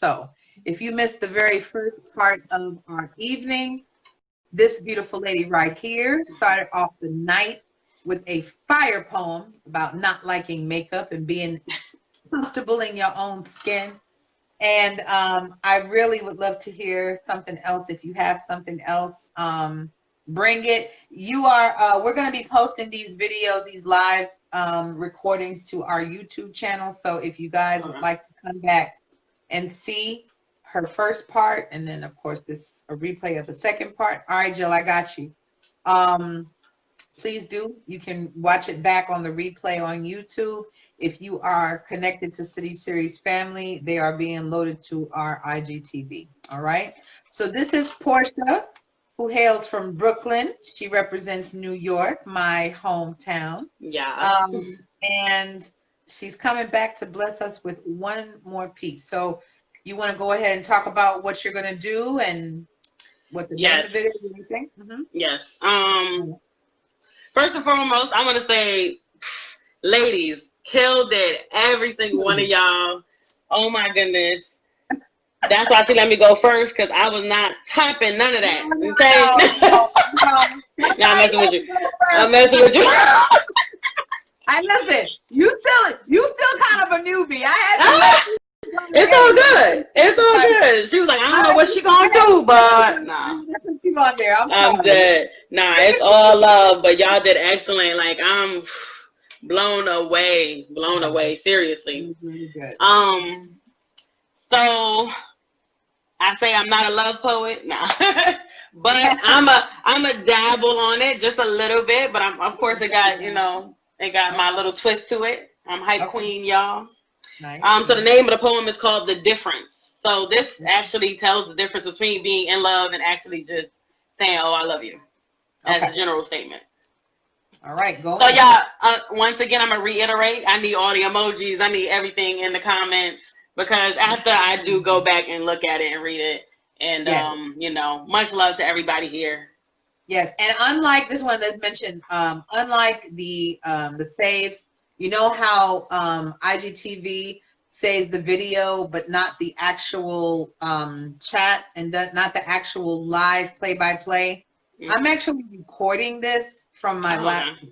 So if you missed the very first part of our evening, this beautiful lady right here started off the night with a fire poem about not liking makeup and being comfortable in your own skin. And I really would love to hear something else. If you have something else, bring it. We're going to be posting these videos, these live recordings to our YouTube channel. So if you guys would like to come back and see her first part, and then of course a replay of the second part. All right, Jill, I got you. Please do. You can watch it back on the replay on YouTube. If you are connected to CitySeries family, they are being loaded to our IGTV. All right. So this is Portia, who hails from Brooklyn. She represents New York, my hometown. Yeah. And she's coming back to bless us with one more piece. So you want to go ahead and talk about what you're going to do and what the name of it is and everything? Yes. First and foremost, I want to say, ladies, killed it. Every single one of y'all. Oh my goodness. That's why she let me go first, because I was not topping none of that. Okay? No, I'm messing with you. I'm messing with you. And listen, you still kind of a newbie. I had to It's all good. It's all good. She was like, I don't know what she gonna do, but nah. You on there. I'm dead. Nah, it's all love, but y'all did excellent. Like, I'm blown away, seriously. Really good. So I say I'm not a love poet, nah. But I'm a dabble on it just a little bit, but of course it got my little twist to it. I'm hype queen, y'all. Nice. So the name of the poem is called The Difference. So this actually tells the difference between being in love and actually just saying, oh, I love you, as a general statement. All right, go So y'all, once again, I'm going to reiterate, I need all the emojis, I need everything in the comments, because after I do go back and look at it and read it, and, much love to everybody here. Yes, and unlike this one that's mentioned, unlike the saves, you know how IGTV saves the video, but not the actual chat and not the actual live play-by-play. I'm actually recording this from my laptop.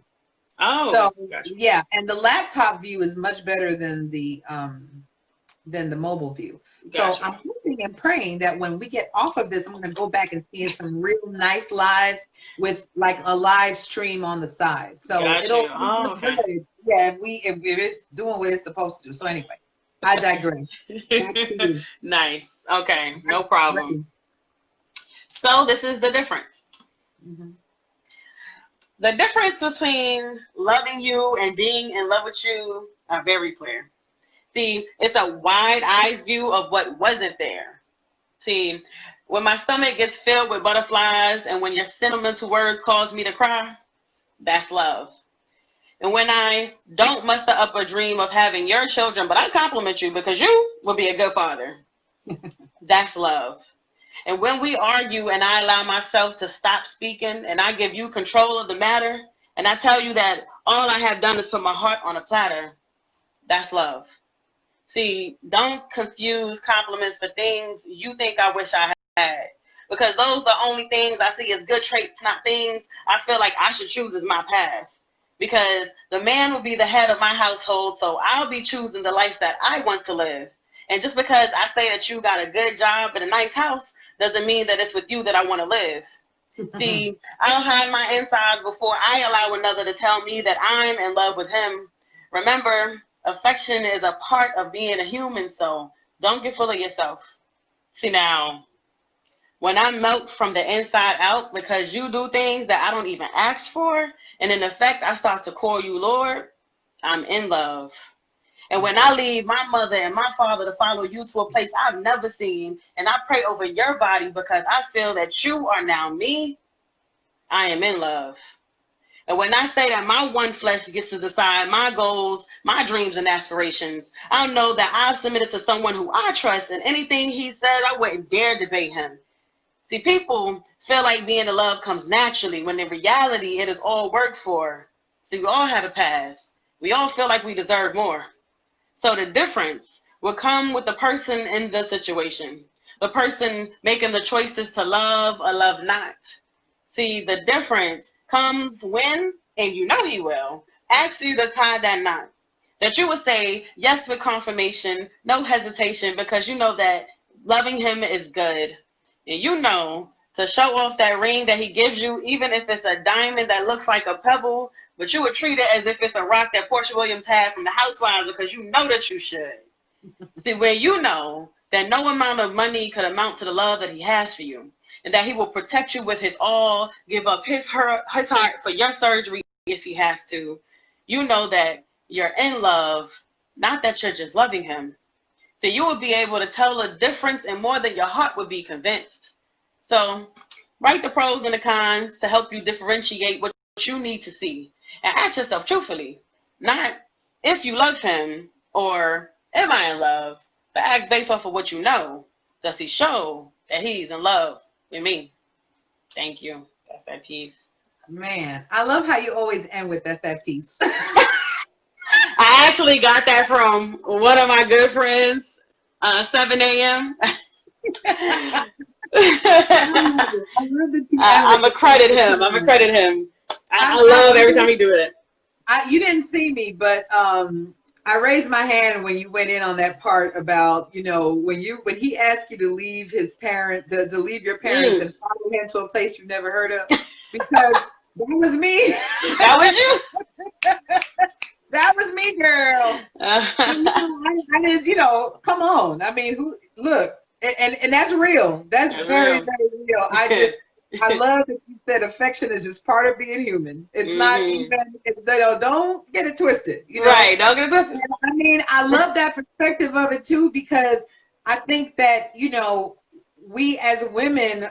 Oh, so gotcha. Yeah, and the laptop view is much better than the mobile view. Gotcha. So I'm hoping and praying that when we get off of this, I'm going to go back and see some real nice lives with like a live stream on the side. So it'll look good. Yeah, if it's doing what it's supposed to do. So anyway, I digress. Nice. Okay, no problem. So this is the difference. The difference between loving you and being in love with you are very clear. See, it's a wide-eyed view of what wasn't there. See, when my stomach gets filled with butterflies and when your sentimental words cause me to cry, that's love. And when I don't muster up a dream of having your children, but I compliment you because you will be a good father, that's love. And when we argue and I allow myself to stop speaking and I give you control of the matter and I tell you that all I have done is put my heart on a platter, that's love. See, don't confuse compliments for things you think I wish I had. Because those are the only things I see as good traits, not things I feel like I should choose as my path. Because the man will be the head of my household, so I'll be choosing the life that I want to live. And just because I say that you got a good job and a nice house doesn't mean that it's with you that I want to live. See, I'll hide my insides before I allow another to tell me that I'm in love with him. Remember, affection is a part of being a human, so don't get full of yourself. See now, when I melt from the inside out because you do things that I don't even ask for, and in effect I start to call you Lord, I'm in love. And when I leave my mother and my father to follow you to a place I've never seen, and I pray over your body because I feel that you are now me, I am in love. And when I say that my one flesh gets to decide my goals, my dreams and aspirations, I know that I've submitted to someone who I trust, and anything he says, I wouldn't dare debate him. See, people feel like being in love comes naturally, when in reality, it is all worked for. See, we all have a past. We all feel like we deserve more. So the difference, will come with the person in the situation, the person making the choices to love or love not. See, the difference comes when, and you know he will, ask you to tie that knot. That you would say yes with confirmation, no hesitation, because you know that loving him is good. And you know to show off that ring that he gives you, even if it's a diamond that looks like a pebble, but you would treat it as if it's a rock that Portia Williams had from the Housewives because you know that you should. See, where you know that no amount of money could amount to the love that he has for you, and that he will protect you with his all, give up his heart for your surgery if he has to. You know that you're in love, not that you're just loving him. So you will be able to tell the difference, and more than your heart would be convinced. So write the pros and the cons to help you differentiate what you need to see. And ask yourself truthfully, not if you love him or am I in love, but ask based off of what you know. Does he show that he's in love with me? Thank you. That's that piece. Man, I love how you always end with that's that piece. I actually got that from one of my good friends, 7 a.m. I love it. I love that you end I'm with a credit him. I'm a credit him. I love every time he do it. You didn't see me, but I raised my hand when you went in on that part about, you know, when he asked you to leave his parent to leave your parents and follow him to a place you've never heard of, because that was me. That was you. That was me, girl. I just, you know, come on. I mean, look, and that's real. That's very, real. very real. I love that you said affection is just part of being human. It's not even, it's, you know, don't get it twisted. You know? Right, don't get it twisted. I mean, I love that perspective of it too, because I think that, you know, we as women,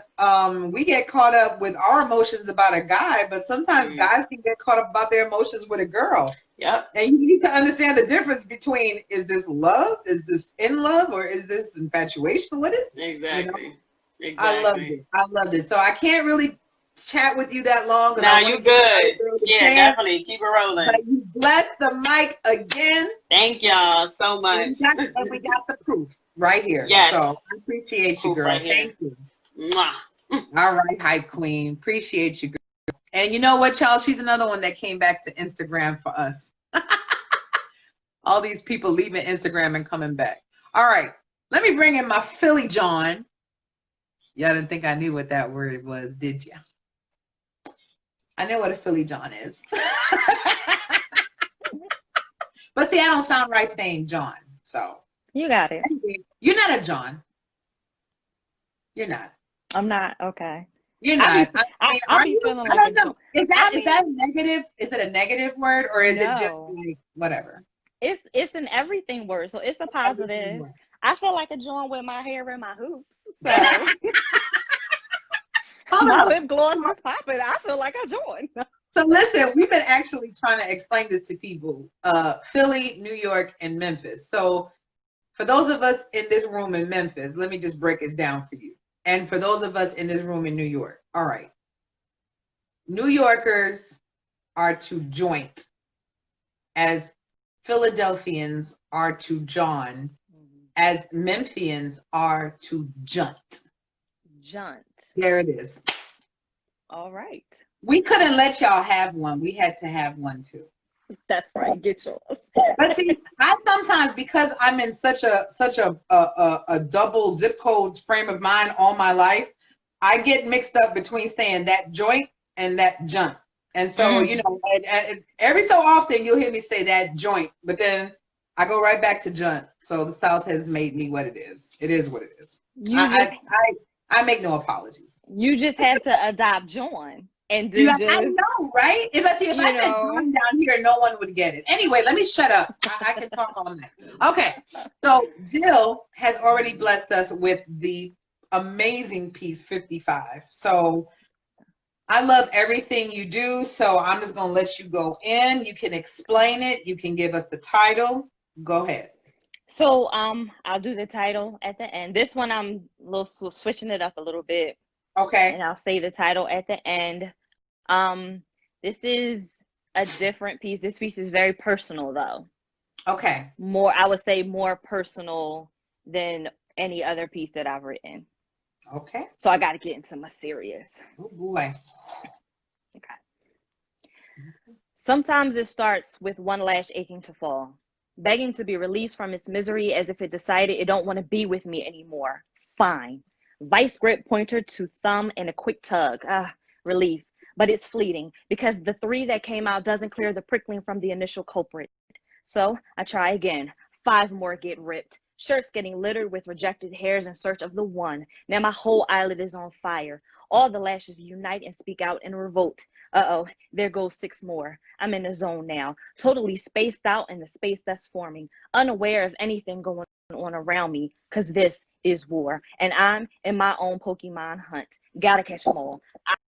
we get caught up with our emotions about a guy, but sometimes guys can get caught up about their emotions with a girl. Yep. And you need to understand the difference between, is this love? Is this in love? Or is this infatuation? What is this? Exactly. You know? Exactly. I loved it. I loved it. So I can't really chat with you that long. Now you good. Yeah, definitely. Keep it rolling. But you blessed the mic again. Thank y'all so much. And we got the proof right here. Yes. So I appreciate you, girl. Right Thank you. Mwah. All right, Hype Queen. Appreciate you, girl. And you know what, y'all? She's another one that came back to Instagram for us. All these people leaving Instagram and coming back. All right. Let me bring in my Philly John. Y'all didn't think I knew what that word was, did you? I know what a Philly John is. But see, I don't sound right saying John. So you got it. You're not a John. You're not. I'm not. Okay. You're not. I be feeling like I don't know. Is that negative? Is it a negative word, or is it just like whatever? It's an everything word, so it's a positive. I feel like a John with my hair and my hoops. So my lip gloss is popping. I feel like a John. So listen, we've been actually trying to explain this to people. Philly, New York, and Memphis. So for those of us in this room in Memphis, let me just break this down for you. And for those of us in this room in New York, all right. New Yorkers are to joint as Philadelphians are to John, as Memphians are to junt. Junt. There it is. All right. We couldn't let y'all have one. We had to have one too. That's right. Get yours. But see, I sometimes, because I'm in such a double zip code frame of mind all my life, I get mixed up between saying that joint and that junt. And so, you know, and every so often you'll hear me say that joint, but then I go right back to junt. So the South has made me what it is. It is what it is. I make no apologies. You just have to adopt John. And do just, I know, right? If I said John down here, no one would get it. Anyway, let me shut up. I can talk all night. Okay, so Jill has already blessed us with the amazing piece 55. So I love everything you do. So I'm just gonna let you go in. You can explain it. You can give us the title. Go ahead. So I'll do the title at the end. This one I'm switching it up a little bit. Okay. And I'll say the title at the end. This is a different piece. This piece is very personal though. Okay. More, I would say more personal than any other piece that I've written. Okay. So I got to get into my serious. Oh boy. Okay. Sometimes it starts with one lash aching to fall, begging to be released from its misery as if it decided it don't want to be with me anymore. Fine. Vice grip pointer to thumb and a quick tug. Ah, relief. But it's fleeting because the 3 that came out doesn't clear the prickling from the initial culprit. So I try again. 5 more get ripped. Shirts getting littered with rejected hairs in search of the one. Now my whole eyelid is on fire. All the lashes unite and speak out in revolt. Uh-oh, there goes 6 more. I'm in the zone now, totally spaced out in the space that's forming, unaware of anything going on around me, because this is war, and I'm in my own Pokemon hunt. Gotta catch them all.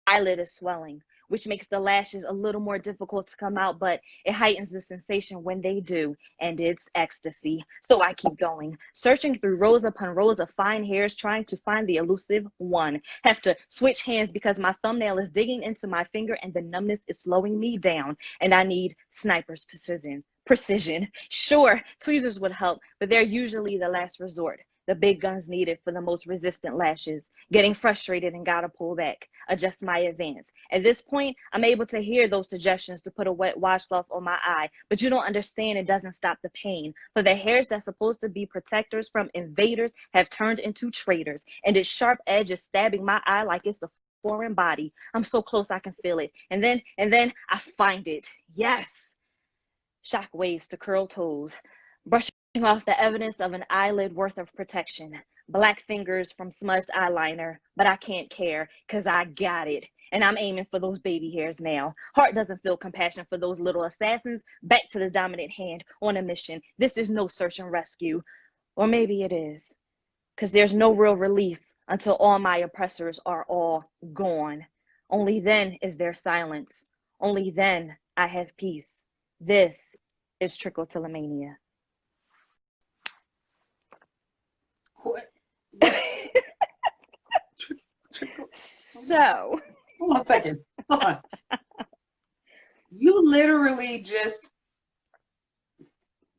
Eyelid is swelling, which makes the lashes a little more difficult to come out, but it heightens the sensation when they do, and it's ecstasy. So I keep going, searching through rows upon rows of fine hairs, trying to find the elusive one. Have to switch hands because my thumbnail is digging into my finger and the numbness is slowing me down, and I need sniper's precision. Sure, tweezers would help, but they're usually the last resort. The big guns needed for the most resistant lashes. Getting frustrated and gotta pull back, adjust my advance. At this point, I'm able to hear those suggestions to put a wet washcloth on my eye, but you don't understand it doesn't stop the pain. For the hairs that's supposed to be protectors from invaders have turned into traitors, and its sharp edge is stabbing my eye like it's a foreign body. I'm so close I can feel it. And then I find it. Yes. Shock waves to curled toes, brushing off the evidence of an eyelid worth of protection. Black fingers from smudged eyeliner, but I can't care because I got it. And I'm aiming for those baby hairs now. Heart doesn't feel compassion for those little assassins. Back to the dominant hand on a mission. This is no search and rescue. Or maybe it is, because there's no real relief until all my oppressors are all gone. Only then is there silence. Only then I have peace. This is trichotillomania. What? So, Hold on a second. Hold on. You literally just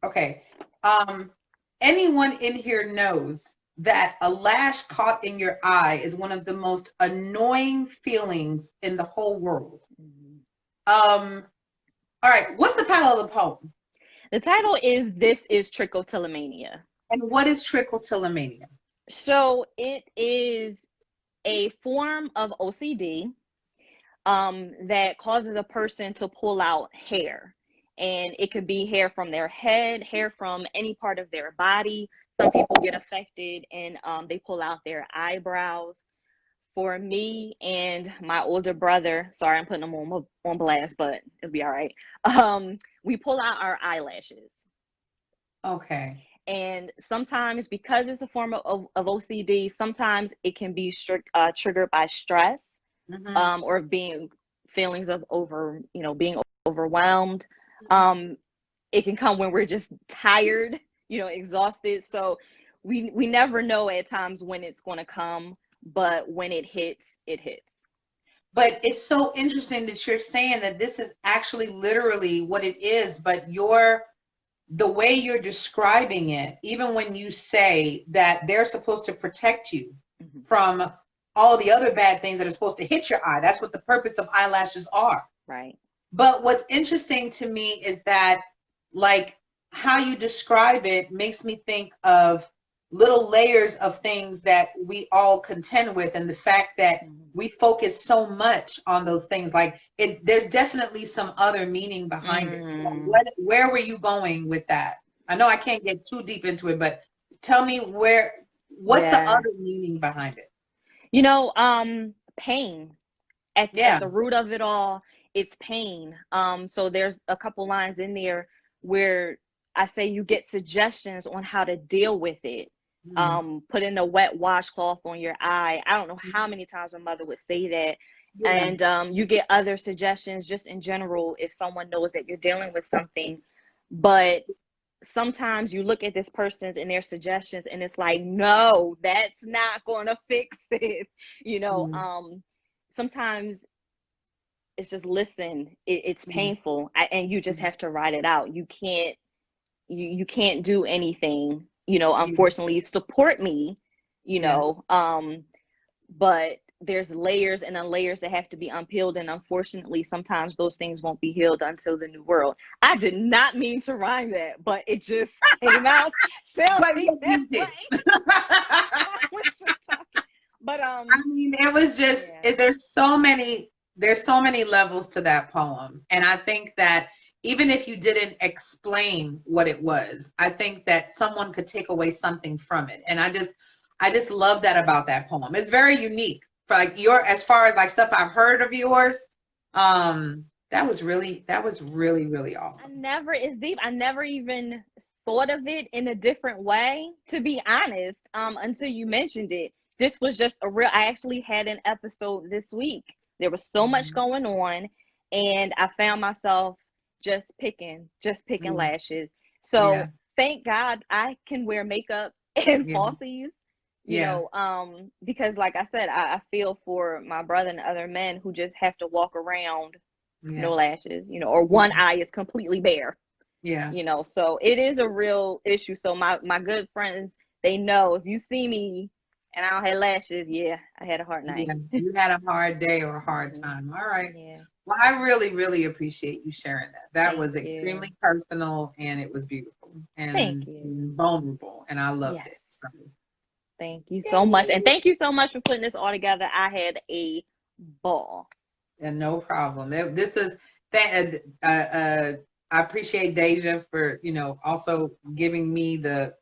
okay. Anyone in here knows that a lash caught in your eye is one of the most annoying feelings in the whole world. All right, what's the title of the poem? the title is This is Trichotillomania. And what is trichotillomania? So, it is a form of OCD that causes a person to pull out hair. And it could be hair from their head, hair from any part of their body. Some people get affected and they pull out their eyebrows. For me and my older brother, sorry, I'm putting him on blast, but it'll be all right. We pull out our eyelashes. Okay. And sometimes, because it's a form of OCD, sometimes it can be triggered by stress, or being feelings of being overwhelmed. It can come when we're just tired, exhausted. So we never know at times when it's going to come, but when it hits, it hits. But it's so interesting that you're saying that this is actually literally what it is, but the way you're describing it, even when you say that they're supposed to protect you from all the other bad things that are supposed to hit your eye, that's what the purpose of eyelashes are. Right. But what's interesting to me is that, like, how you describe it makes me think of little layers of things that we all contend with, and the fact that we focus so much on those things. Like, there's definitely some other meaning behind it. Where were you going with that? I know I can't get too deep into it, but tell me what's the other meaning behind it? Pain. At the root of it all, it's pain. So there's a couple lines in there where I say you get suggestions on how to deal with it. Putting a wet washcloth on your eye. I don't know how many times my mother would say that. And you get other suggestions just in general if someone knows that you're dealing with something. But sometimes you look at this person's and their suggestions and it's like, no, that's not going to fix it. Sometimes it's just listen. It's painful, and you just have to ride it out. You can't you can't do anything, unfortunately, support me, but there's layers and then layers that have to be unpeeled, and unfortunately sometimes those things won't be healed until the new world. I did not mean to rhyme that, but it just came out sounding that way. I was just talking. But I mean, it was just there's so many levels to that poem, and I think that even if you didn't explain what it was, I think that someone could take away something from it, and I just love that about that poem. It's very unique. For like as far as like stuff I've heard of yours, that was really really awesome. I never even thought of it in a different way, to be honest, until you mentioned it. This was just I actually had an episode this week. There was so much going on, and I found myself just picking lashes. So thank God I can wear makeup and falsies. Because like I said, I feel for my brother and other men who just have to walk around no lashes, or one eye is completely bare. So it is a real issue. So my good friends, they know if you see me and I don't have lashes, I had a hard night. You had a hard day or a hard time. All right. Well, I really, really appreciate you sharing that. That was extremely personal, and it was beautiful and vulnerable, and I loved it. So. Thank you so much. And thank you so much for putting this all together. I had a ball. And no problem. This is that. I appreciate Deja for also giving me the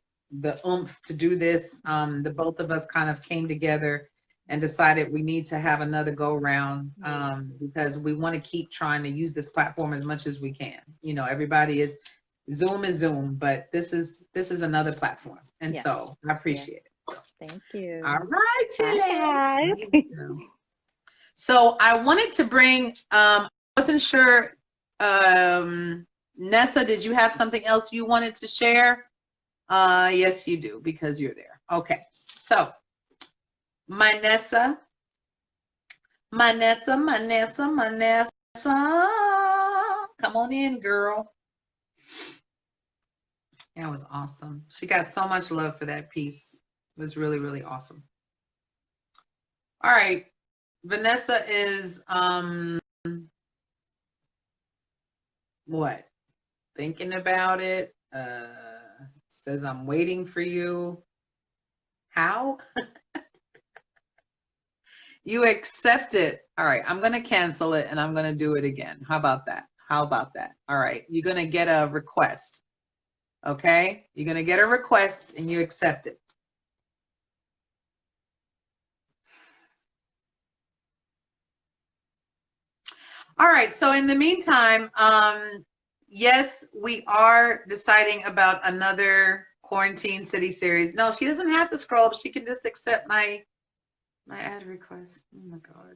oomph to do this. The both of us kind of came together and decided we need to have another go round because we want to keep trying to use this platform as much as we can. Everybody is Zoom, but this is another platform, and so I appreciate it. Thank you. All right, Chile. So I wanted to bring. I wasn't sure. Nessa, did you have something else you wanted to share? Yes, you do, because you're there. Okay. So, my Nessa. Come on in, girl. That was awesome. She got so much love for that piece. It was really, really awesome. All right. Vanessa is what? Thinking about it. Says I'm waiting for you. How? You accept it. All right, I'm gonna cancel it and I'm gonna do it again. How about that? All right, you're gonna get a request. Okay? You're gonna get a request and you accept it. All right, so in the meantime, yes, we are deciding about another quarantine city series. No, she doesn't have to scroll up. She can just accept my ad request. Oh my God.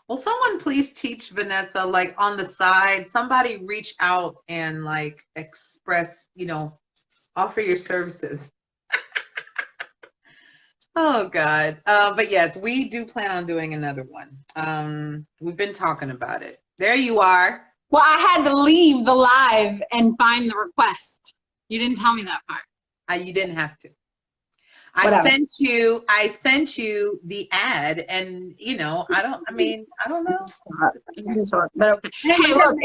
Well, someone please teach Vanessa, like on the side, somebody reach out and like express, offer your services. Oh God. But yes, we do plan on doing another one. We've been talking about it. There you are. Well, I had to leave the live and find the request. You didn't tell me that part. You didn't have to. Whatever. I sent you the ad, and I don't know. But okay. Hey, look,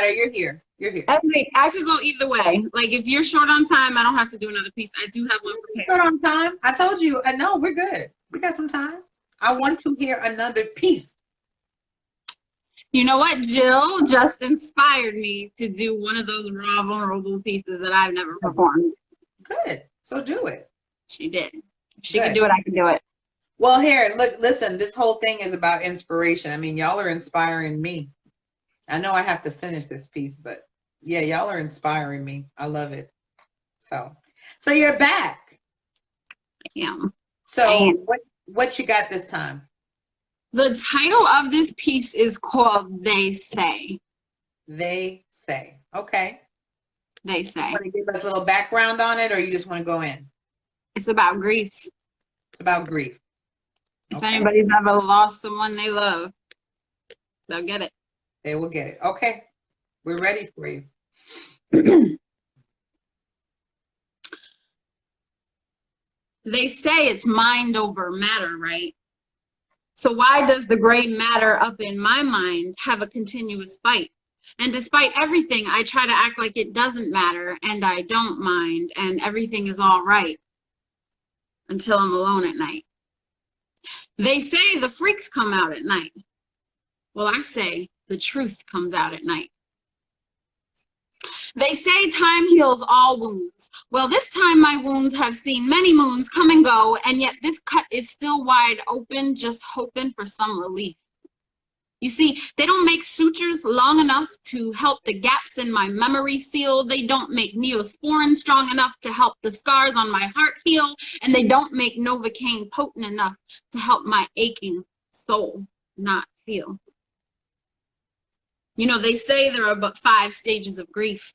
you're here. I could go either way. Like if you're short on time, I don't have to do another piece. I do have one prepared. Short on time? I told you. No, we're good. We got some time. I want to hear another piece. You know what? Jill just inspired me to do one of those raw, vulnerable pieces that I've never performed. Good. So do it. She did. If she can do it, I can do it. Well, here, look, listen, this whole thing is about inspiration. I mean, y'all are inspiring me. I know I have to finish this piece, but yeah, y'all are inspiring me. I love it. So you're back. Yeah. So what you got this time? The title of this piece is called They Say. They Say. Okay. They Say. You want to give us a little background on it, or you just want to go in? It's about grief. It's about grief. If anybody's ever lost someone they love, they'll get it. They will get it. Okay. We're ready for you. They say it's mind over matter, right? So why does the gray matter up in my mind have a continuous fight? And despite everything, I try to act like it doesn't matter and I don't mind and everything is all right until I'm alone at night. They say the freaks come out at night. Well, I say the truth comes out at night. They say time heals all wounds. Well, this time my wounds have seen many moons come and go, and yet this cut is still wide open, just hoping for some relief. You see, they don't make sutures long enough to help the gaps in my memory seal. They don't make Neosporin strong enough to help the scars on my heart heal. And they don't make Novocaine potent enough to help my aching soul not feel. You know, they say there are but 5 stages of grief.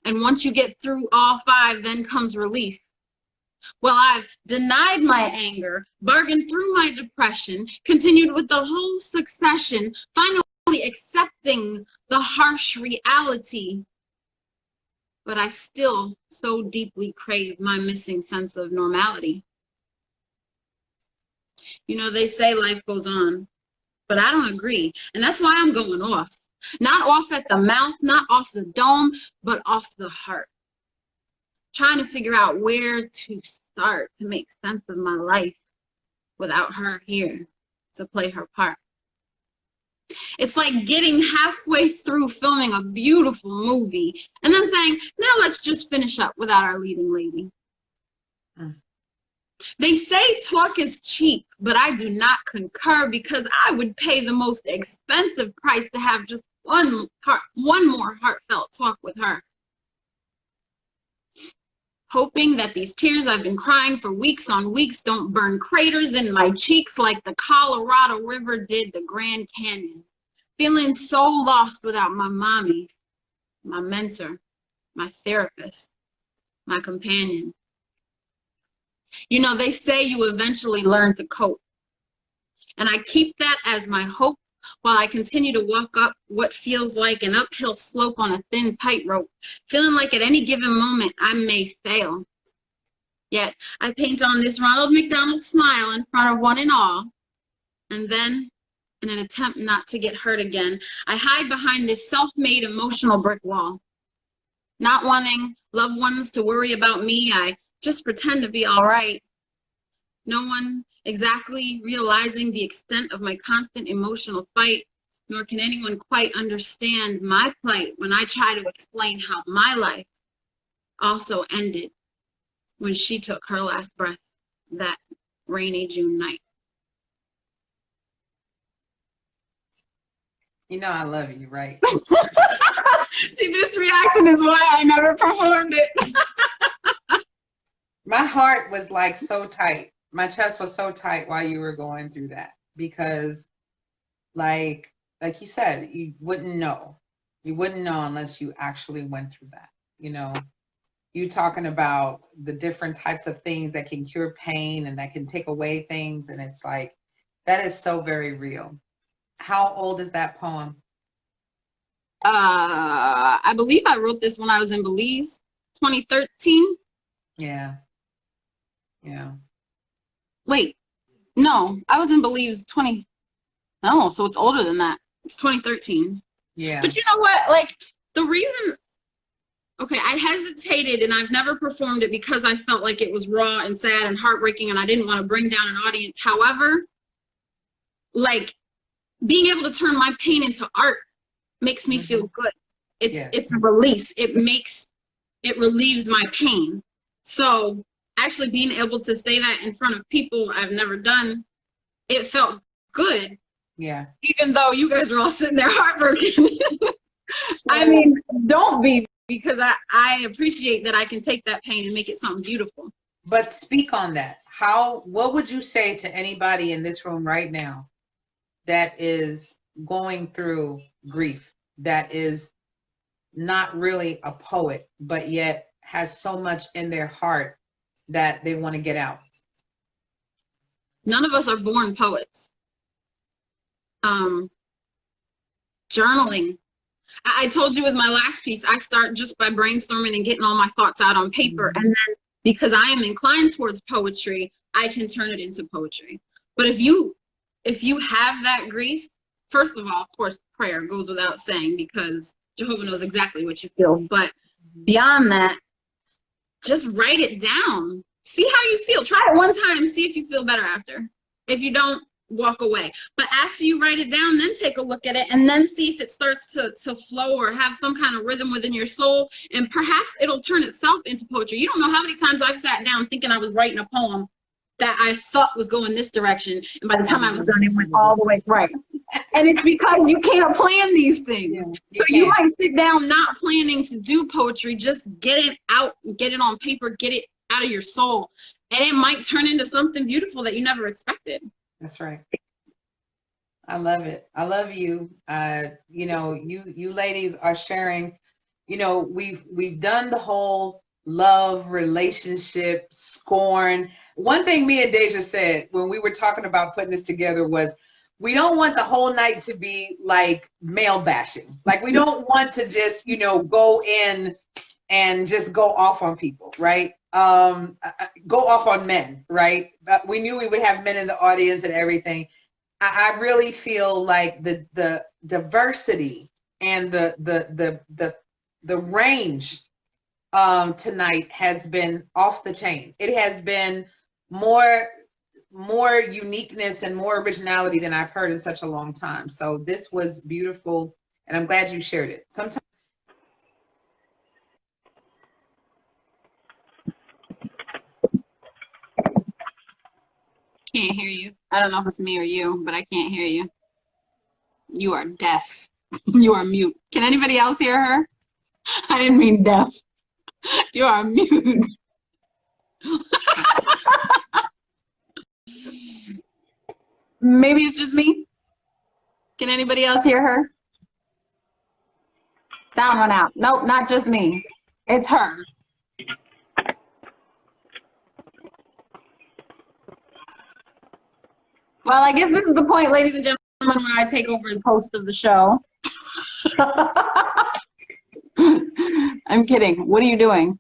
And once you get through all 5, then comes relief. Well, I've denied my anger, bargained through my depression, continued with the whole succession, finally accepting the harsh reality. But I still so deeply crave my missing sense of normality. You know, they say life goes on, but I don't agree. And that's why I'm going off. Not off at the mouth, not off the dome, but off the heart. Trying to figure out where to start to make sense of my life without her here to play her part. It's like getting halfway through filming a beautiful movie and then saying, now let's just finish up without our leading lady. They say talk is cheap, but I do not concur because I would pay the most expensive price to have just one more heartfelt talk with her. Hoping that these tears I've been crying for weeks on weeks don't burn craters in my cheeks like the Colorado River did the Grand Canyon. Feeling so lost without my mommy, my mentor, my therapist, my companion. You know, they say you eventually learn to cope. And I keep that as my hope while I continue to walk up what feels like an uphill slope on a thin tightrope, feeling like at any given moment I may fail. Yet I paint on this Ronald McDonald smile in front of one and all, and then, in an attempt not to get hurt again, I hide behind this self-made emotional brick wall. Not wanting loved ones to worry about me, I just pretend to be all right. No one exactly realizing the extent of my constant emotional fight, nor can anyone quite understand my plight when I try to explain how my life also ended when she took her last breath that rainy June night. You know I love you, right? See, this reaction is why I never performed it. My heart was like so tight. My chest was so tight while you were going through that because like you said, you wouldn't know. You wouldn't know unless you actually went through that. You know, you talking about the different types of things that can cure pain and that can take away things. And it's like, that is so very real. How old is that poem? I believe I wrote this when I was in Belize, 2013. Yeah. Yeah. Wait, no, I was in Belize no, so it's older than that. It's 2013. Yeah. But you know what? Like, the reason, okay, I hesitated and I've never performed it because I felt like it was raw and sad and heartbreaking and I didn't want to bring down an audience. However, like, being able to turn my pain into art makes me feel good. It's a release. It relieves my pain. So actually being able to say that in front of people I've never done, it felt good. Yeah. Even though you guys are all sitting there heartbroken. I mean, don't be, because I appreciate that I can take that pain and make it something beautiful. But speak on that. What would you say to anybody in this room right now that is going through grief, that is not really a poet, but yet has so much in their heart that they want to get out? None of us are born poets. Journaling. I told you with my last piece, I start just by brainstorming and getting all my thoughts out on paper. And then because I am inclined towards poetry, I can turn it into poetry. But if you have that grief, first of all, of course, prayer goes without saying because Jehovah knows exactly what you feel. But beyond that, just write it down. See how you feel. Try it one time, see if you feel better after. If you don't, walk away. But after you write it down, then take a look at it and then see if it starts to flow or have some kind of rhythm within your soul. And perhaps it'll turn itself into poetry. You don't know how many times I've sat down thinking I was writing a poem that I thought was going this direction. And by the time I was done, it went all the way right. And it's because you can't plan these things. So you might sit down not planning to do poetry, just get it out, get it on paper, get it out of your soul. And it might turn into something beautiful that you never expected. That's right. I love it. I love you. You know, you ladies are sharing, you know, we've done the whole love, relationship, scorn. One thing me and Deja said when we were talking about putting this together was we don't want the whole night to be like male bashing. Like we don't want to just, you know, go in and just go off on people, right? Go off on men, right? We knew we would have men in the audience and everything. I really feel like the diversity and the range tonight has been off the chain. It has been more uniqueness and more originality than I've heard in such a long time. So this was beautiful, and I'm glad you shared it. Sometimes. Can't hear you. I don't know if it's me or you, but I can't hear you. You are deaf. You are mute. Can anybody else hear her? I didn't mean deaf. You are mute. Maybe it's just me. Can anybody else hear her? Sound went out. Nope, not just me. It's her. Well, I guess this is the point, ladies and gentlemen, where I take over as host of the show. I'm kidding. What are you doing?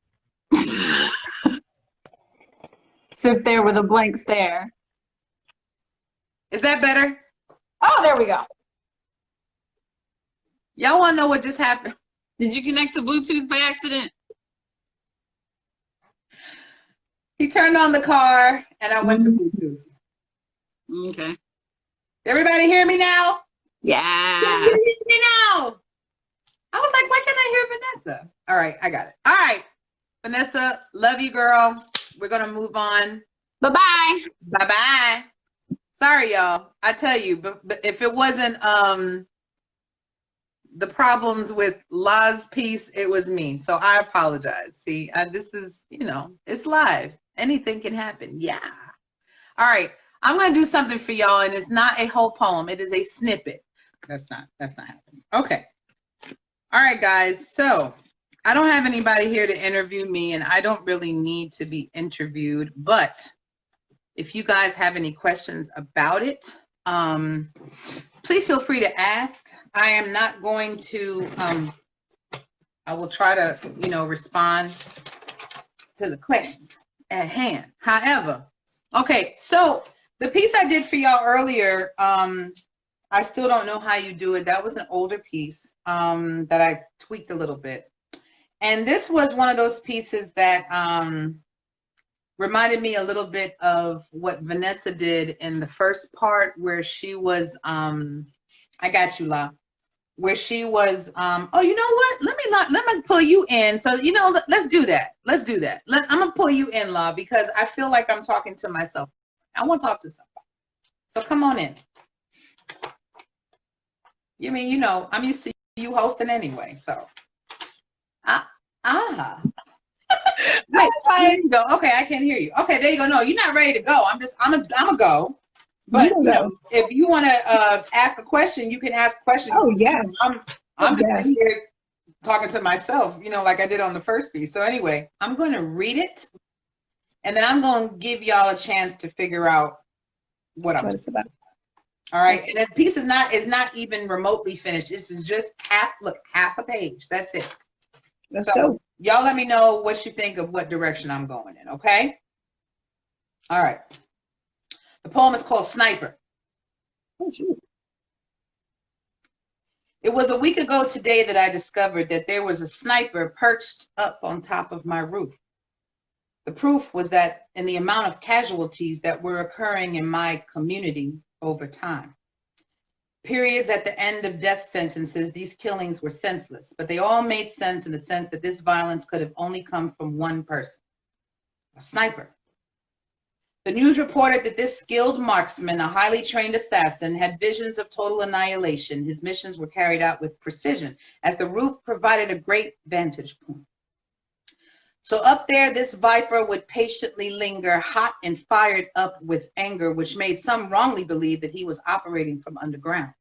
Sit there with a blank stare. Is that better? Oh, there we go. Y'all want to know what just happened? Did you connect to Bluetooth by accident? He turned on the car, and I went to Bluetooth. Okay. Everybody hear me now? Yeah. Can you hear me now? I was like, why can't I hear Vanessa? All right, I got it. All right, Vanessa, love you, girl. We're going to move on. Bye-bye. Bye-bye. Sorry, y'all. I tell you, but if it wasn't the problems with La's piece, it was me. So I apologize. See, this is, you know, it's live. Anything can happen. Yeah. All right. I'm going to do something for y'all, and it's not a whole poem. It is a snippet. That's not happening. Okay. All right, guys. So I don't have anybody here to interview me, and I don't really need to be interviewed. But if you guys have any questions about it, please feel free to ask. I am not going to, I will try to, you know, respond to the questions at hand. However, okay, so the piece I did for y'all earlier, I still don't know how you do it. That was an older piece that I tweaked a little bit. And this was one of those pieces that reminded me a little bit of what Vanessa did in the first part where she was, I got you, La, where she was, oh, you know what? Let me pull you in. So, you know, let's do that. Let's do that. I'm going to pull you in, La, because I feel like I'm talking to myself. I want to talk to somebody. So come on in. You mean, you know, I'm used to you hosting anyway, so. Wait, there you go. Okay, I can hear you. Okay, there you go. No, you're not ready to go. I'm a go. But you know, if you want to ask a question, you can ask questions. Oh yes. I'm just here talking to myself, you know, like I did on the first piece. So anyway, I'm going to read it, and then I'm going to give y'all a chance to figure out what it's about. All right, and the piece is not even remotely finished. This is just half a page. That's it. Let's So go. y'all let me know what you think of what direction I'm going in, okay? All right. The poem is called Sniper. Oh, shoot. It was a week ago today that I discovered that there was a sniper perched up on top of my roof. The proof was that in the amount of casualties that were occurring in my community over time. Periods at the end of death sentences, these killings were senseless, but they all made sense in the sense that this violence could have only come from one person, a sniper. The news reported that this skilled marksman, a highly trained assassin, had visions of total annihilation. His missions were carried out with precision, as the roof provided a great vantage point. So up there, this viper would patiently linger, hot and fired up with anger, which made some wrongly believe that he was operating from underground.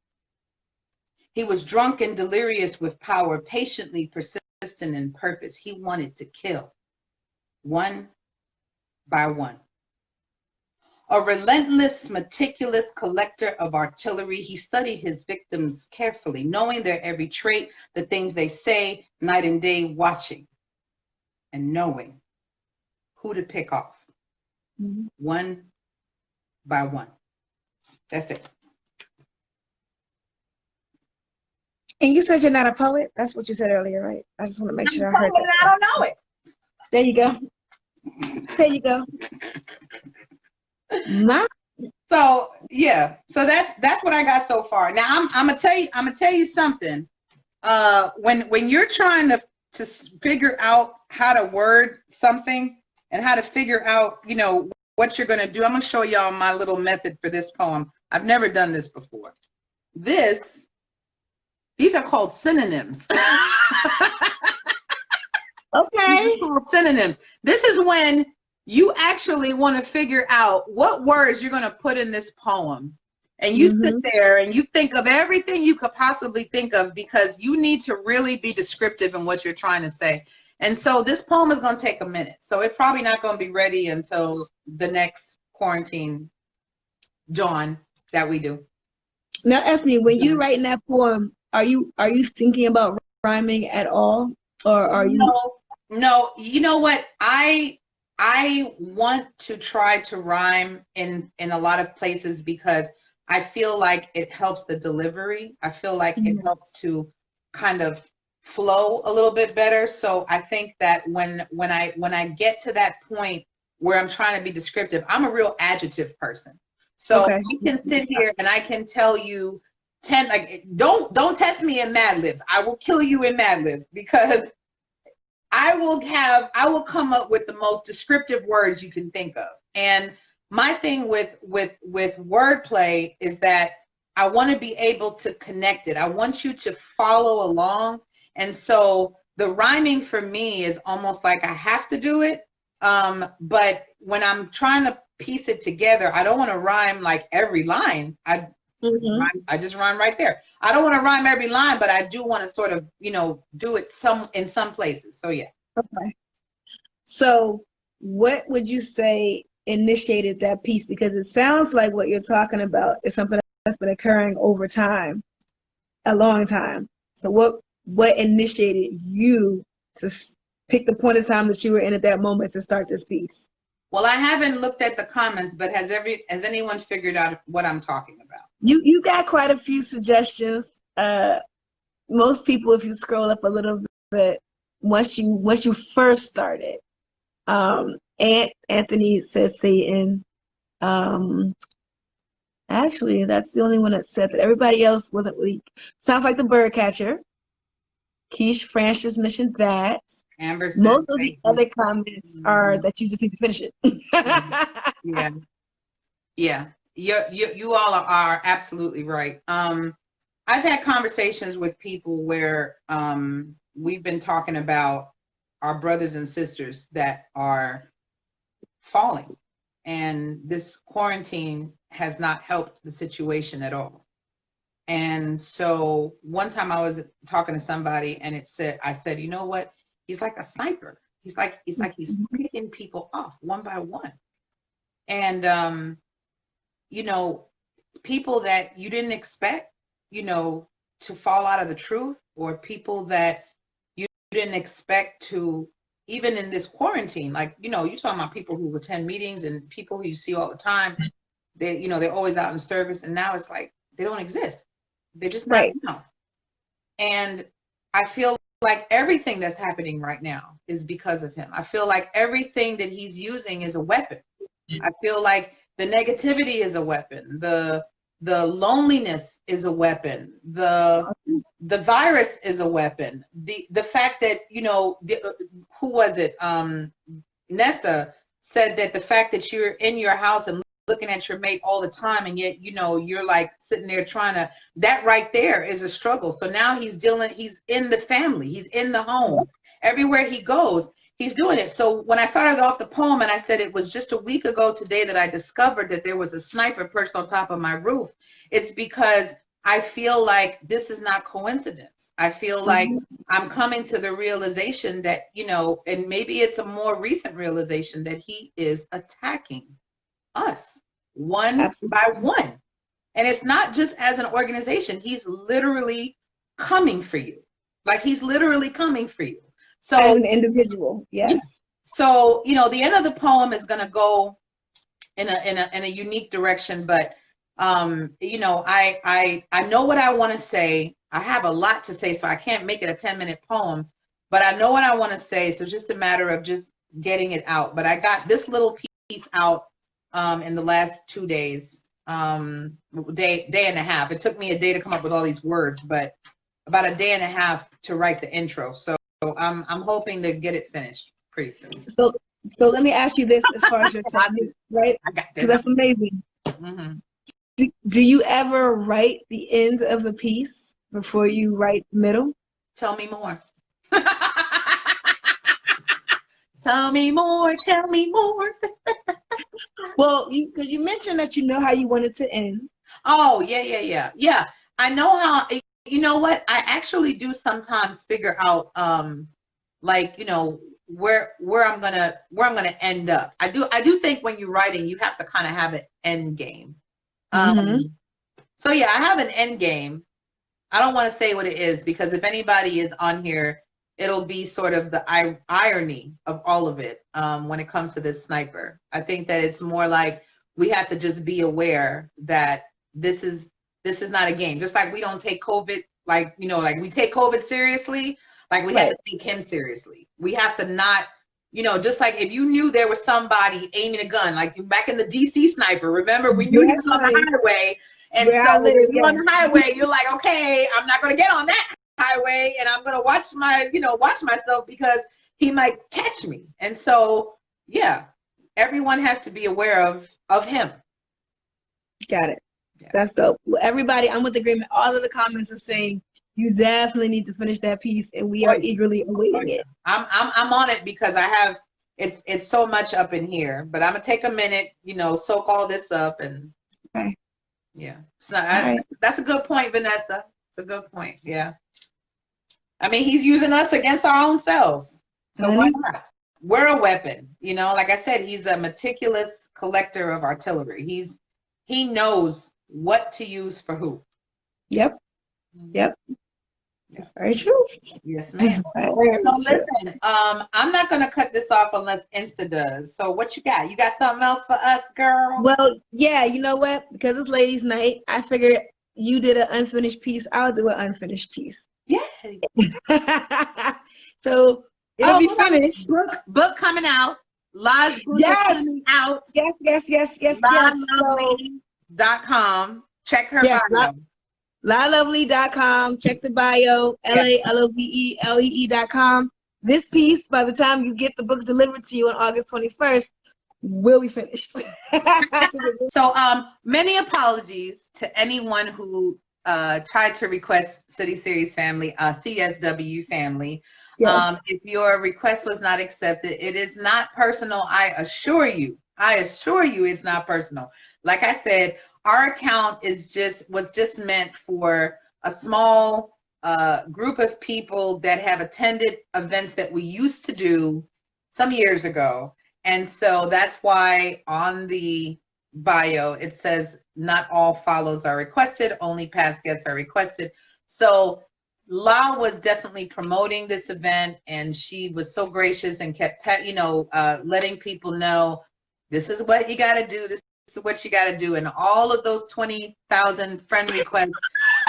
He was drunk and delirious with power, patiently persistent in purpose. He wanted to kill, one by one. A relentless, meticulous collector of artillery, he studied his victims carefully, knowing their every trait, the things they say, night and day, watching and knowing who to pick off, one by one. That's it. And you said you're not a poet? That's what you said earlier, right? I just want to make sure I heard that. I don't know it. There you go. There you go. Not. So yeah, so that's what I got so far. Now I'm gonna tell you something. When you're trying to figure out how to word something and how to figure out, you know, what you're gonna do, I'm gonna show y'all my little method for this poem. I've never done this before. These are called synonyms. Okay. These are called synonyms. This is when you actually want to figure out what words you're going to put in this poem. And you sit there and you think of everything you could possibly think of, because you need to really be descriptive in what you're trying to say. And so this poem is going to take a minute. So it's probably not going to be ready until the next quarantine dawn that we do. Now ask me, when you writing that poem, are you thinking about rhyming at all? Or are you? No, you know what? I want to try to rhyme in a lot of places because I feel like it helps the delivery. I feel like it helps to kind of flow a little bit better. So I think that when I get to that point where I'm trying to be descriptive, I'm a real adjective person. So Okay. I can sit here and I can tell you 10, like, don't test me in Mad Libs. I will kill you in Mad Libs, because I will come up with the most descriptive words you can think of. And my thing with wordplay is that I want to be able to connect it. I want you to follow along. And so the rhyming for me is almost like I have to do it. But when I'm trying to piece it together, I don't want to rhyme like every line. I just rhyme right there. I don't want to rhyme every line, but I do want to sort of, you know, do it in some places. So yeah. Okay. So what would you say initiated that piece? Because it sounds like what you're talking about is something that's been occurring over time, a long time. So what initiated you to pick the point of time that you were in at that moment to start this piece? Well, I haven't looked at the comments, but has anyone figured out what I'm talking about? You got quite a few suggestions. Most people, if you scroll up a little bit, once you first started, Anthony says Satan. Actually, that's the only one that said that. Everybody else wasn't really. Sounds like the bird catcher. Keish Francis mentioned that. Amber said, most of the other comments are that you just need to finish it. Yeah. You all are absolutely right. I've had conversations with people where we've been talking about our brothers and sisters that are falling, and this quarantine has not helped the situation at all. And so one time I was talking to somebody, and I said, you know what? He's like a sniper. He's picking people off one by one. And you know, people that you didn't expect, you know, to fall out of the truth, or people that you didn't expect to, even in this quarantine, like, you know, you're talking about people who attend meetings and people who you see all the time. They, you know, they're always out in service, and now it's like they don't exist. They're just not Right. now. And I feel like everything that's happening right now is because of him. I feel like everything that he's using is a weapon. I feel like the negativity is a weapon. The loneliness is a weapon. The virus is a weapon. The fact that, you know, who was it? Nessa said that the fact that you're in your house and looking at your mate all the time, and yet, you know, you're like sitting there trying to, that right there is a struggle. So now he's in the family, he's in the home, everywhere he goes, he's doing it. So when I started off the poem and I said it was just a week ago today that I discovered that there was a sniper perched on top of my roof, it's because I feel like this is not coincidence. I feel like I'm coming to the realization that, you know, and maybe it's a more recent realization that he is attacking us one Absolutely. by one. And it's not just as an organization. He's literally coming for you. Like, he's literally coming for you. So As an individual, yes. So, you know, the end of the poem is going to go in a unique direction, but you know, I know what I want to say. I have a lot to say, so I can't make it a 10-minute poem, but I know what I want to say. So just a matter of just getting it out. But I got this little piece out in the last 2 days, day and a half. It took me a day to come up with all these words, but about a day and a half to write the intro. So I'm hoping to get it finished pretty soon. So let me ask you this as far as your technique, right? I got Because that's amazing. Do you ever write the end of the piece before you write the middle? Tell me more. Tell me more. Tell me more. Well, because you mentioned that you know how you want it to end. Oh, yeah. I know how. You know what? I actually do sometimes figure out, like, you know, where I'm gonna end up. I do think when you're writing, you have to kind of have an end game. So yeah, I have an end game. I don't want to say what it is, because if anybody is on here, it'll be sort of the irony of all of it when it comes to this sniper. I think that it's more like we have to just be aware that this is not a game. Just like we don't take COVID, like, you know, like we take COVID seriously, like we have to take him seriously. We have to not, you know, just like if you knew there was somebody aiming a gun, like back in the DC sniper, remember, we knew he was on the highway. And so if you're on the highway, you're like, okay, I'm not going to get on that highway, and I'm going to watch myself, because he might catch me. And so, yeah, everyone has to be aware of him. Got it. Yeah. That's dope. Well, everybody, I'm with agreement. All of the comments are saying you definitely need to finish that piece, and we are eagerly awaiting it. I'm on it, because I have, it's so much up in here, but I'm going to take a minute, you know, soak all this up, and yeah. So that's a good point, Vanessa. It's a good point. Yeah. I mean, he's using us against our own selves. So why not? We're a weapon. You know, like I said, he's a meticulous collector of artillery. He knows what to use for who. Yep. That's very true. Yes, ma'am. So listen, I'm not gonna cut this off unless Insta does. So what you got? You got something else for us, girl? Well, yeah, you know what? Because it's ladies' night, I figured you did an unfinished piece. I'll do an unfinished piece. Yeah. So it'll be finished. Book coming out. Live book coming out. Yes. LaLovely.com. Check her bio. LaLovely.com. Check the bio. LaLovele.com. This piece, by the time you get the book delivered to you on August 21st, will be finished. So many apologies to anyone who tried to request CitySeries family, CSW family. Yes. If your request was not accepted, it is not personal. I assure you it's not personal. Like I said, our account was just meant for a small group of people that have attended events that we used to do some years ago. And so that's why on the bio, it says not all follows are requested, only past guests are requested. So La was definitely promoting this event, and she was so gracious and kept, letting people know this is what you got to do. This is what you got to do. And all of those 20,000 friend requests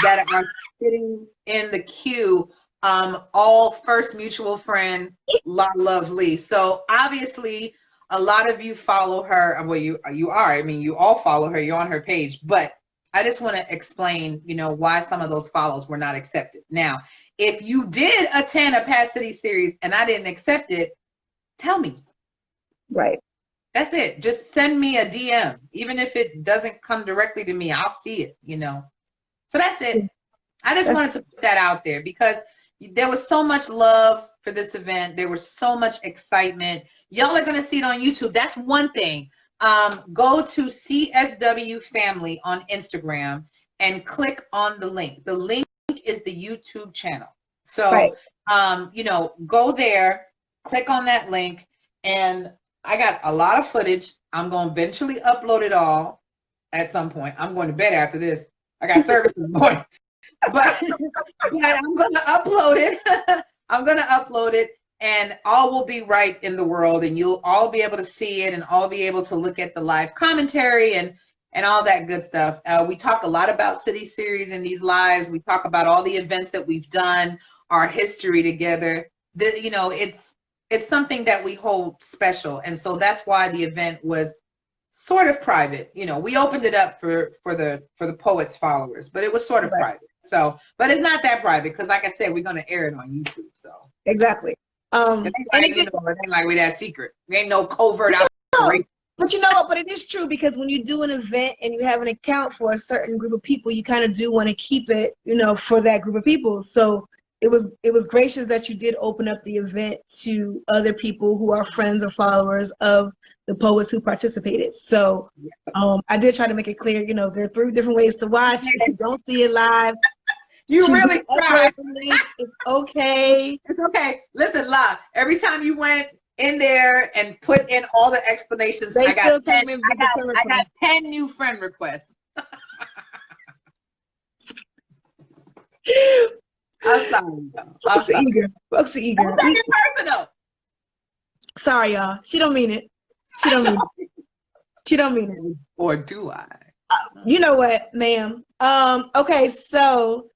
that are sitting in the queue, all first mutual friend, La Lovely. So obviously, a lot of you follow her. Well, you are. I mean, you all follow her. You're on her page, but I just want to explain, why some of those follows were not accepted. Now, if you did attend a past city series and I didn't accept it, tell me. Right. That's it. Just send me a DM. Even if it doesn't come directly to me, I'll see it, So that's it. I just wanted to put that out there because there was so much love for this event. There was so much excitement. Y'all are going to see it on YouTube. That's one thing. Go to CSW Family on Instagram and click on the link. The link is the YouTube channel. So, right. go there, click on that link, and I got a lot of footage. I'm going to eventually upload it all at some point. I'm going to bed after this. I got service in the morning. But I'm going to upload it. I'm going to upload it, and all will be right in the world, and you'll all be able to see it and all be able to look at the live commentary and all that good stuff. We talk a lot about CitySeries in these lives. We talk about all the events that we've done, our history together. It's something that we hold special, and so that's why the event was sort of private. We opened it up for the poets followers, but it was sort of private. So, but it's not that private because, like I said, we're going to air it on YouTube. So exactly. it ain't like we that secret. There ain't no covert operation. But you know what? But it is true because when you do an event and you have an account for a certain group of people, you kind of do want to keep it, for that group of people. So it was gracious that you did open up the event to other people who are friends or followers of the poets who participated. So I did try to make it clear, there are 3 different ways to watch. If you don't see it live, you really tried. It's okay. It's okay. Listen, La, every time you went in there and put in all the explanations, I got 10 new friend requests. I'm sorry. Folks are eager. Folks are eager. Don't take it personal. Sorry, y'all. She don't mean it. She don't mean it. She don't mean it. Or do I? You know what, ma'am? Okay, so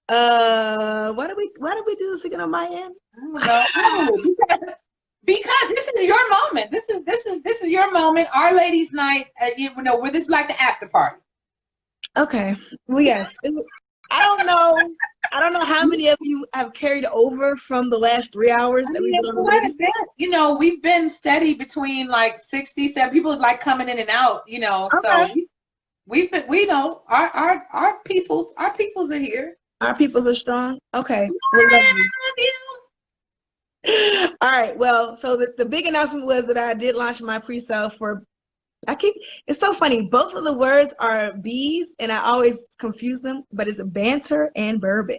why do we do this again on my end? I don't know. Because this is your moment. This is your moment. Our ladies' night. Where this is like the after party. Okay. Well, yes. I don't know how many of you have carried over from the last 3 hours that we've been on the ladies. We've been steady between like 67 people like coming in and out. Okay. So we know our peoples are here. Our peoples are strong. Okay. We'll love you. All right. Well, so the big announcement was that I did launch my pre-sale for. It's so funny. Both of the words are B's, and I always confuse them. But it's Banter and Bourbon.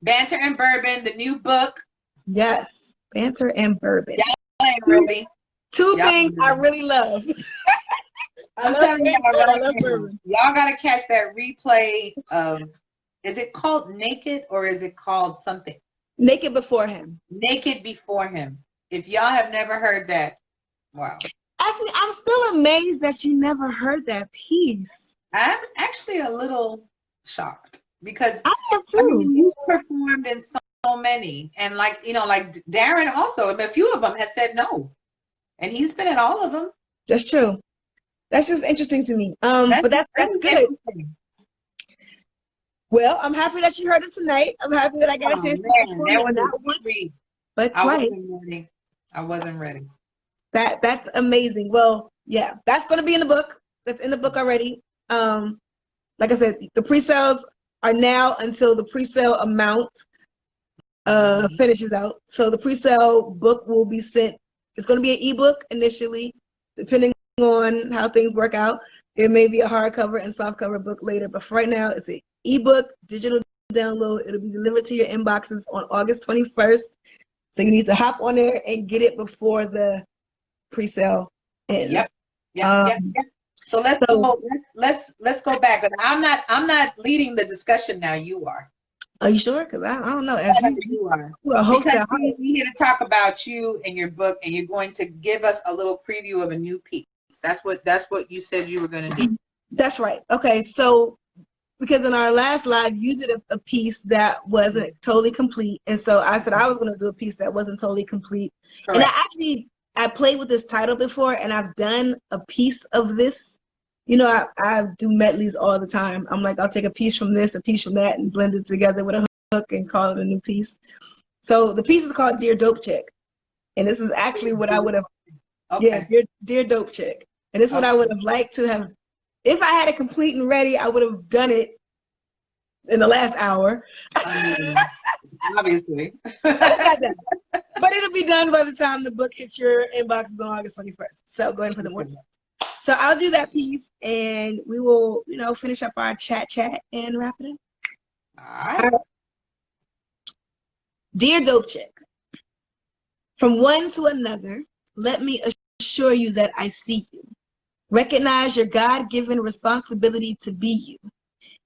Banter and Bourbon, the new book. Yes, Banter and Bourbon. Y'all ain't really. Two things I really love. I'm telling you, I love bourbon. Y'all gotta catch that replay of. Is it called Naked or is it called something? Naked Before Him. Naked Before Him. If y'all have never heard that, wow. Actually, I'm still amazed that you never heard that piece. I'm actually a little shocked because I am too. You performed in so many, and like Darren also, a few of them has said no, and he's been in all of them. That's true. That's just interesting to me. But that's good. Well, I'm happy that you heard it tonight. I'm happy that I got a chance to perform it not once, but twice. I wasn't ready. That's amazing. Well, yeah, that's going to be in the book. That's in the book already. Like I said, the pre-sales are now until the pre-sale amount finishes out. So the pre-sale book will be sent. It's going to be an ebook initially, depending on how things work out. There may be a hardcover and softcover book later, but for right now, it's an ebook, digital download. It'll be delivered to your inboxes on August 21st. So you need to hop on there and get it before the pre-sale ends. Yep. So let's go back. I'm not leading the discussion now. You are. Are you sure? Because I don't know. As Whatever you are. you are a host Because at heart. we here to talk about you and your book, and you're going to give us a little preview of a new piece. That's what you said you were going to do. That's right. Okay, so because in our last live, you did a piece that wasn't totally complete, and so I said I was going to do a piece that wasn't totally complete. Correct. And I played with this title before, and I've done a piece of this. You know, I do medleys all the time. I'm like, I'll take a piece from this, a piece from that, and blend it together with a hook and call it a new piece. So the piece is called Dear Dope Chick, and this is actually what I would have. Okay. Yeah, Dear Dope Chick, and this is what I would have liked to have. If I had it complete and ready, I would have done it in the last hour. I mean, obviously. But it'll be done by the time the book hits your inboxes on August 21st. So go ahead and put them on. So I'll do that piece, and we will, finish up our chat and wrap it up. All right. Dear Dope Chick, from one to another, let me assure you that I see you. Recognize your God-given responsibility to be you.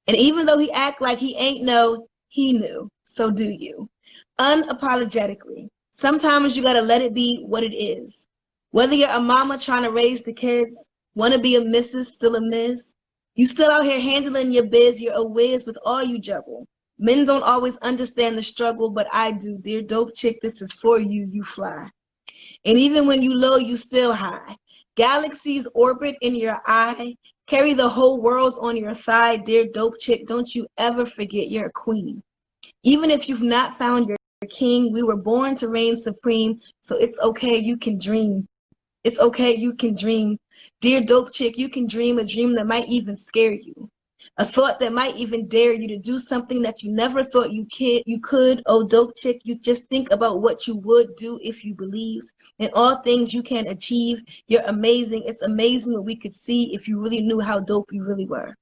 And even though he act like he ain't know, he knew. So do you. Unapologetically. Sometimes you gotta let it be what it is. Whether you're a mama trying to raise the kids, wanna be a missus, still a miss, you still out here handling your biz, you're a whiz with all you juggle. Men don't always understand the struggle, but I do. Dear Dope Chick, this is for you, you fly. And even when you low, you still high. Galaxies orbit in your eye. Carry the whole world on your thigh. Dear Dope Chick, don't you ever forget you're a queen. Even if you've not found your king, we were born to reign supreme. So it's okay, you can dream. It's okay, you can dream. Dear Dope Chick, you can dream a dream that might even scare you. A thought that might even dare you to do something that you never thought you could. Oh, Dope Chick, you just think about what you would do if you believed in all things you can achieve. You're amazing. It's amazing what we could see if you really knew how dope you really were.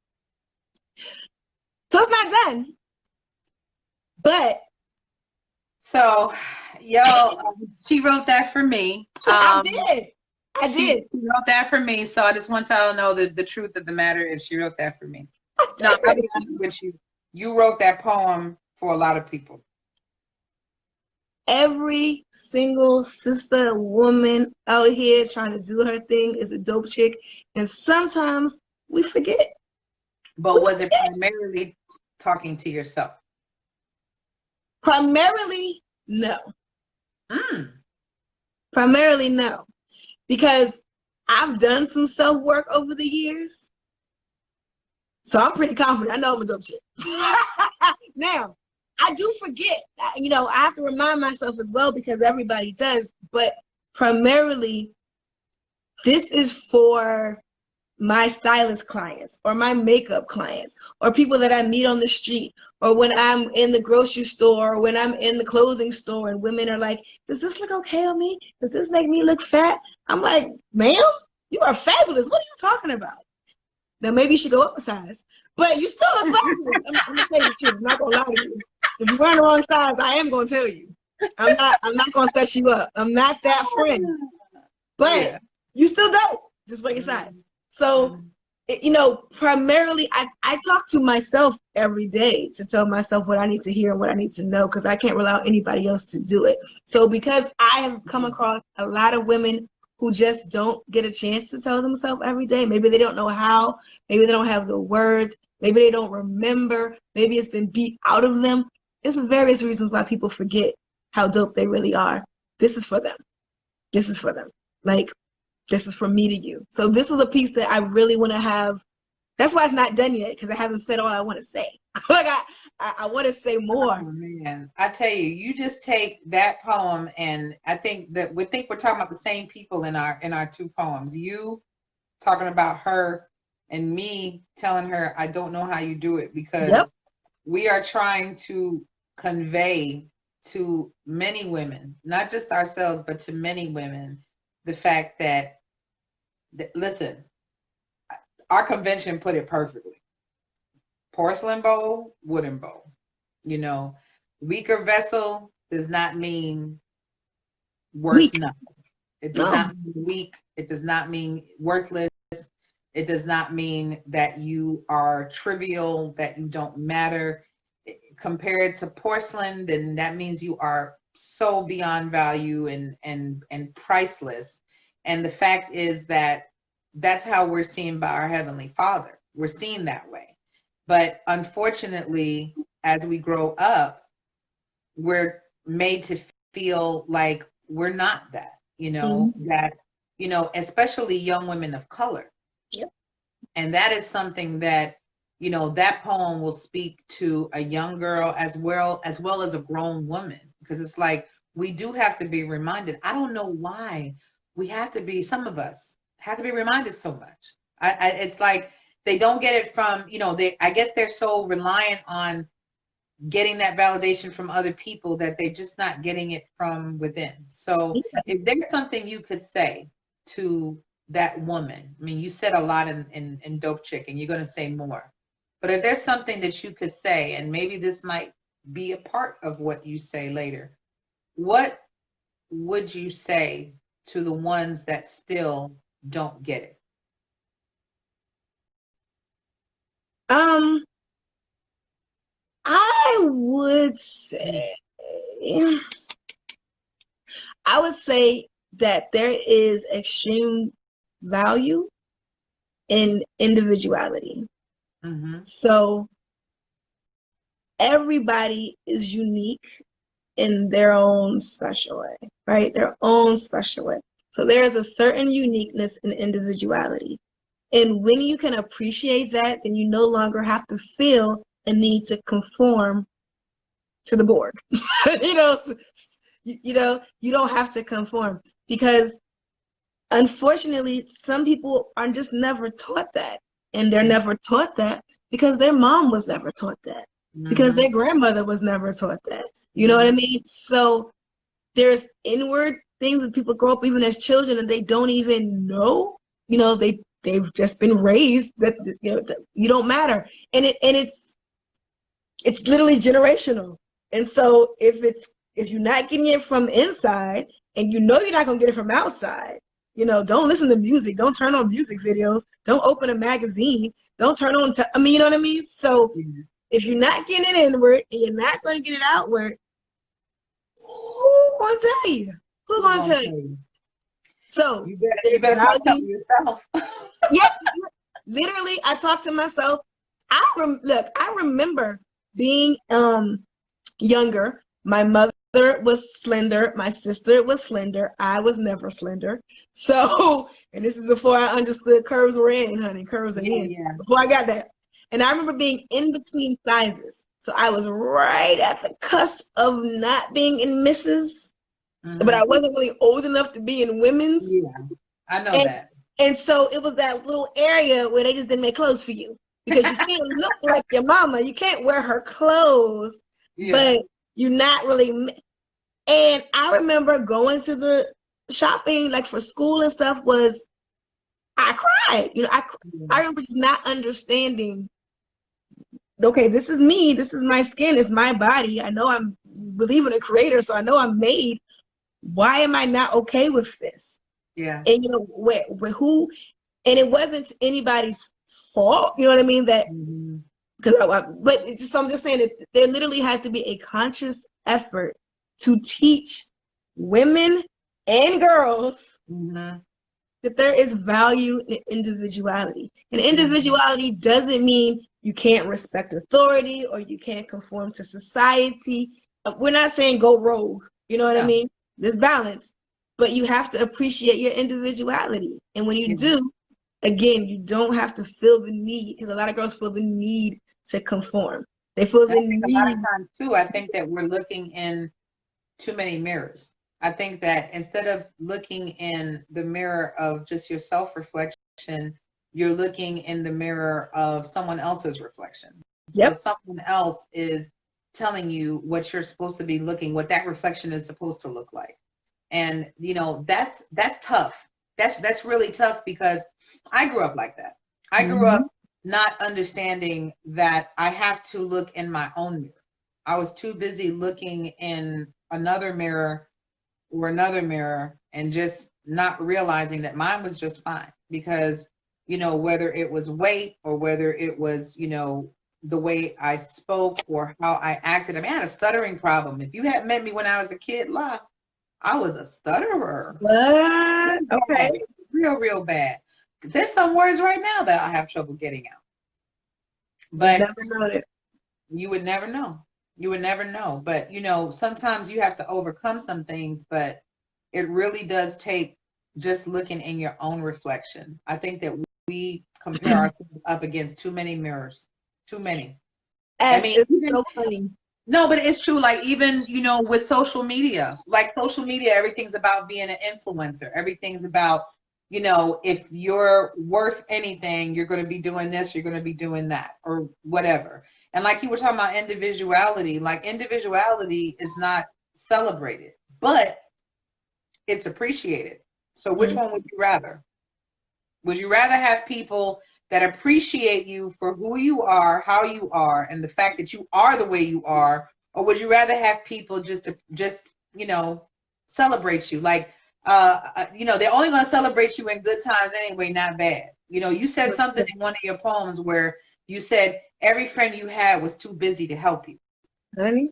So it's not done. But. So, she wrote that for me. I did. She wrote that for me. So I just want y'all to know that the truth of the matter is she wrote that for me. No, I'll be honest with you. You wrote that poem for a lot of people. Every single sister, woman out here trying to do her thing is a dope chick. And sometimes we forget. But was it primarily talking to yourself? Primarily, no. Primarily, no. Because I've done some self-work over the years. So I'm pretty confident. I know I'm a dope chick. Now, I do forget. I have to remind myself as well because everybody does. But primarily, this is for my stylist clients or my makeup clients or people that I meet on the street or when I'm in the grocery store or when I'm in the clothing store and women are like, does this look okay on me? Does this make me look fat? I'm like, ma'am, you are fabulous. What are you talking about? Now maybe you should go up a size, but you still look fabulous. I'm gonna tell you the truth. I'm not gonna lie to you. If you're wearing the wrong size, I am gonna tell you. I'm not gonna set you up. I'm not that friend. But you still dope. Just wear your size. So, primarily I talk to myself every day to tell myself what I need to hear and what I need to know because I can't rely on anybody else to do it. So because I have come across a lot of women who just don't get a chance to tell themselves every day. Maybe they don't know how. Maybe they don't have the words. Maybe they don't remember. Maybe it's been beat out of them. There's various reasons why people forget how dope they really are. This is for them. This is for them. Like, this is from me to you. So this is a piece that I really want to have. That's why it's not done yet, because I haven't said all I want to say. Like I want to say more. Oh, man, I tell you, you just take that poem, and I think we're talking about the same people in our two poems. You talking about her, and me telling her I don't know how you do it because we are trying to convey to many women, not just ourselves, but to many women, the fact that listen, our convention put it perfectly. Porcelain bowl, wooden bowl. Weaker vessel does not mean worth nothing. It does not mean weak. It does not mean worthless. It does not mean that you are trivial, that you don't matter. compare it to porcelain, then that means you are so beyond value and priceless. And the fact is that that's how we're seen by our Heavenly Father. We're seen that way. But unfortunately, as we grow up, we're made to feel like we're not that, that, especially young women of color. Yep. And that is something that, that poem will speak to a young girl as well as a grown woman, because it's like we do have to be reminded. I don't know why some of us have to be reminded so much. It's like they don't get it from, I guess they're so reliant on getting that validation from other people that they're just not getting it from within. So if there's something you could say to that woman, I mean, you said a lot in Dope Chick, and you're going to say more. But if there's something that you could say, and maybe this might be a part of what you say later, what would you say to the ones that still don't get it? I would say that there is extreme value in individuality. Mm-hmm. So everybody is unique in their own special way, right? Their own special way. So there is a certain uniqueness in individuality. And when you can appreciate that, then you no longer have to feel a need to conform to the board. You don't have to conform, because unfortunately, some people are just never taught that. And they're never taught that because their mom was never taught that, because their grandmother was never taught that. You know what I mean? So there's inward things that people grow up even as children and they don't even know. They've just been raised that you don't matter, and it's literally generational. And so if you're not getting it from inside, and you're not gonna get it from outside, don't listen to music, don't turn on music videos, don't open a magazine, don't turn on. You know what I mean? So if you're not getting it inward and you're not going to get it outward, who's gonna tell you? Who's gonna tell you? So you better talk to yourself. Yep, literally, I talk to myself. I remember being younger. My mother was slender. My sister was slender. I was never slender. So, and this is before I understood curves were in, honey. Curves are in. Yeah. Before I got that. And I remember being in between sizes. So I was right at the cusp of not being in misses, but I wasn't really old enough to be in women's. Yeah, I know that. And so it was that little area where they just didn't make clothes for you, because you can't look like your mama. You can't wear her clothes, but you're not really. And I remember going to the shopping, like for school and stuff, I cried. I remember just not understanding, okay, this is me. This is my skin. It's my body. I know I'm believing in a creator, so I know I'm made. Why am I not okay with this? Yeah. And where who, and it wasn't anybody's fault. You know what I mean? That but it's just, I'm just saying that there literally has to be a conscious effort to teach women and girls that there is value in individuality. And individuality doesn't mean you can't respect authority or you can't conform to society. We're not saying go rogue. You know what I mean? There's balance. But you have to appreciate your individuality. And when you do, again, you don't have to feel the need, because a lot of girls feel the need to conform. They feel the need. A lot of times, too, I think that we're looking in too many mirrors. I think that instead of looking in the mirror of just your self-reflection, you're looking in the mirror of someone else's reflection. Yep. So someone else is telling you what you're supposed to be looking, what that reflection is supposed to look like. And that's tough. That's really tough, because I grew up like that. I grew up not understanding that I have to look in my own mirror. I was too busy looking in another mirror and just not realizing that mine was just fine, because whether it was weight or whether it was the way I spoke or how I acted. I mean, I had a stuttering problem. If you had met me when I was a kid, I was a stutterer. What? Okay. Real, real bad. There's some words right now that I have trouble getting out. But Never known it. you would never know. You would never know. But, you know, sometimes you have to overcome some things, but it really does take just looking in your own reflection. I think that we compare ourselves up against too many mirrors. Too many. I mean, It's even, so funny. no, but it's true. Like even, you know, with social media, everything's about being an influencer. Everything's about, you know, if you're worth anything, you're going to be doing this, you're going to be doing that or whatever. And like you were talking about individuality, like individuality is not celebrated, but it's appreciated. So which one would you rather? Would you rather have people that appreciate you for who you are, how you are, and the fact that you are the way you are, or would you rather have people just you know, celebrate you? Like, you know, they're only going to celebrate you in good times anyway, not bad. You know, you said something in one of your poems where you said every friend you had was too busy to help you. Honey?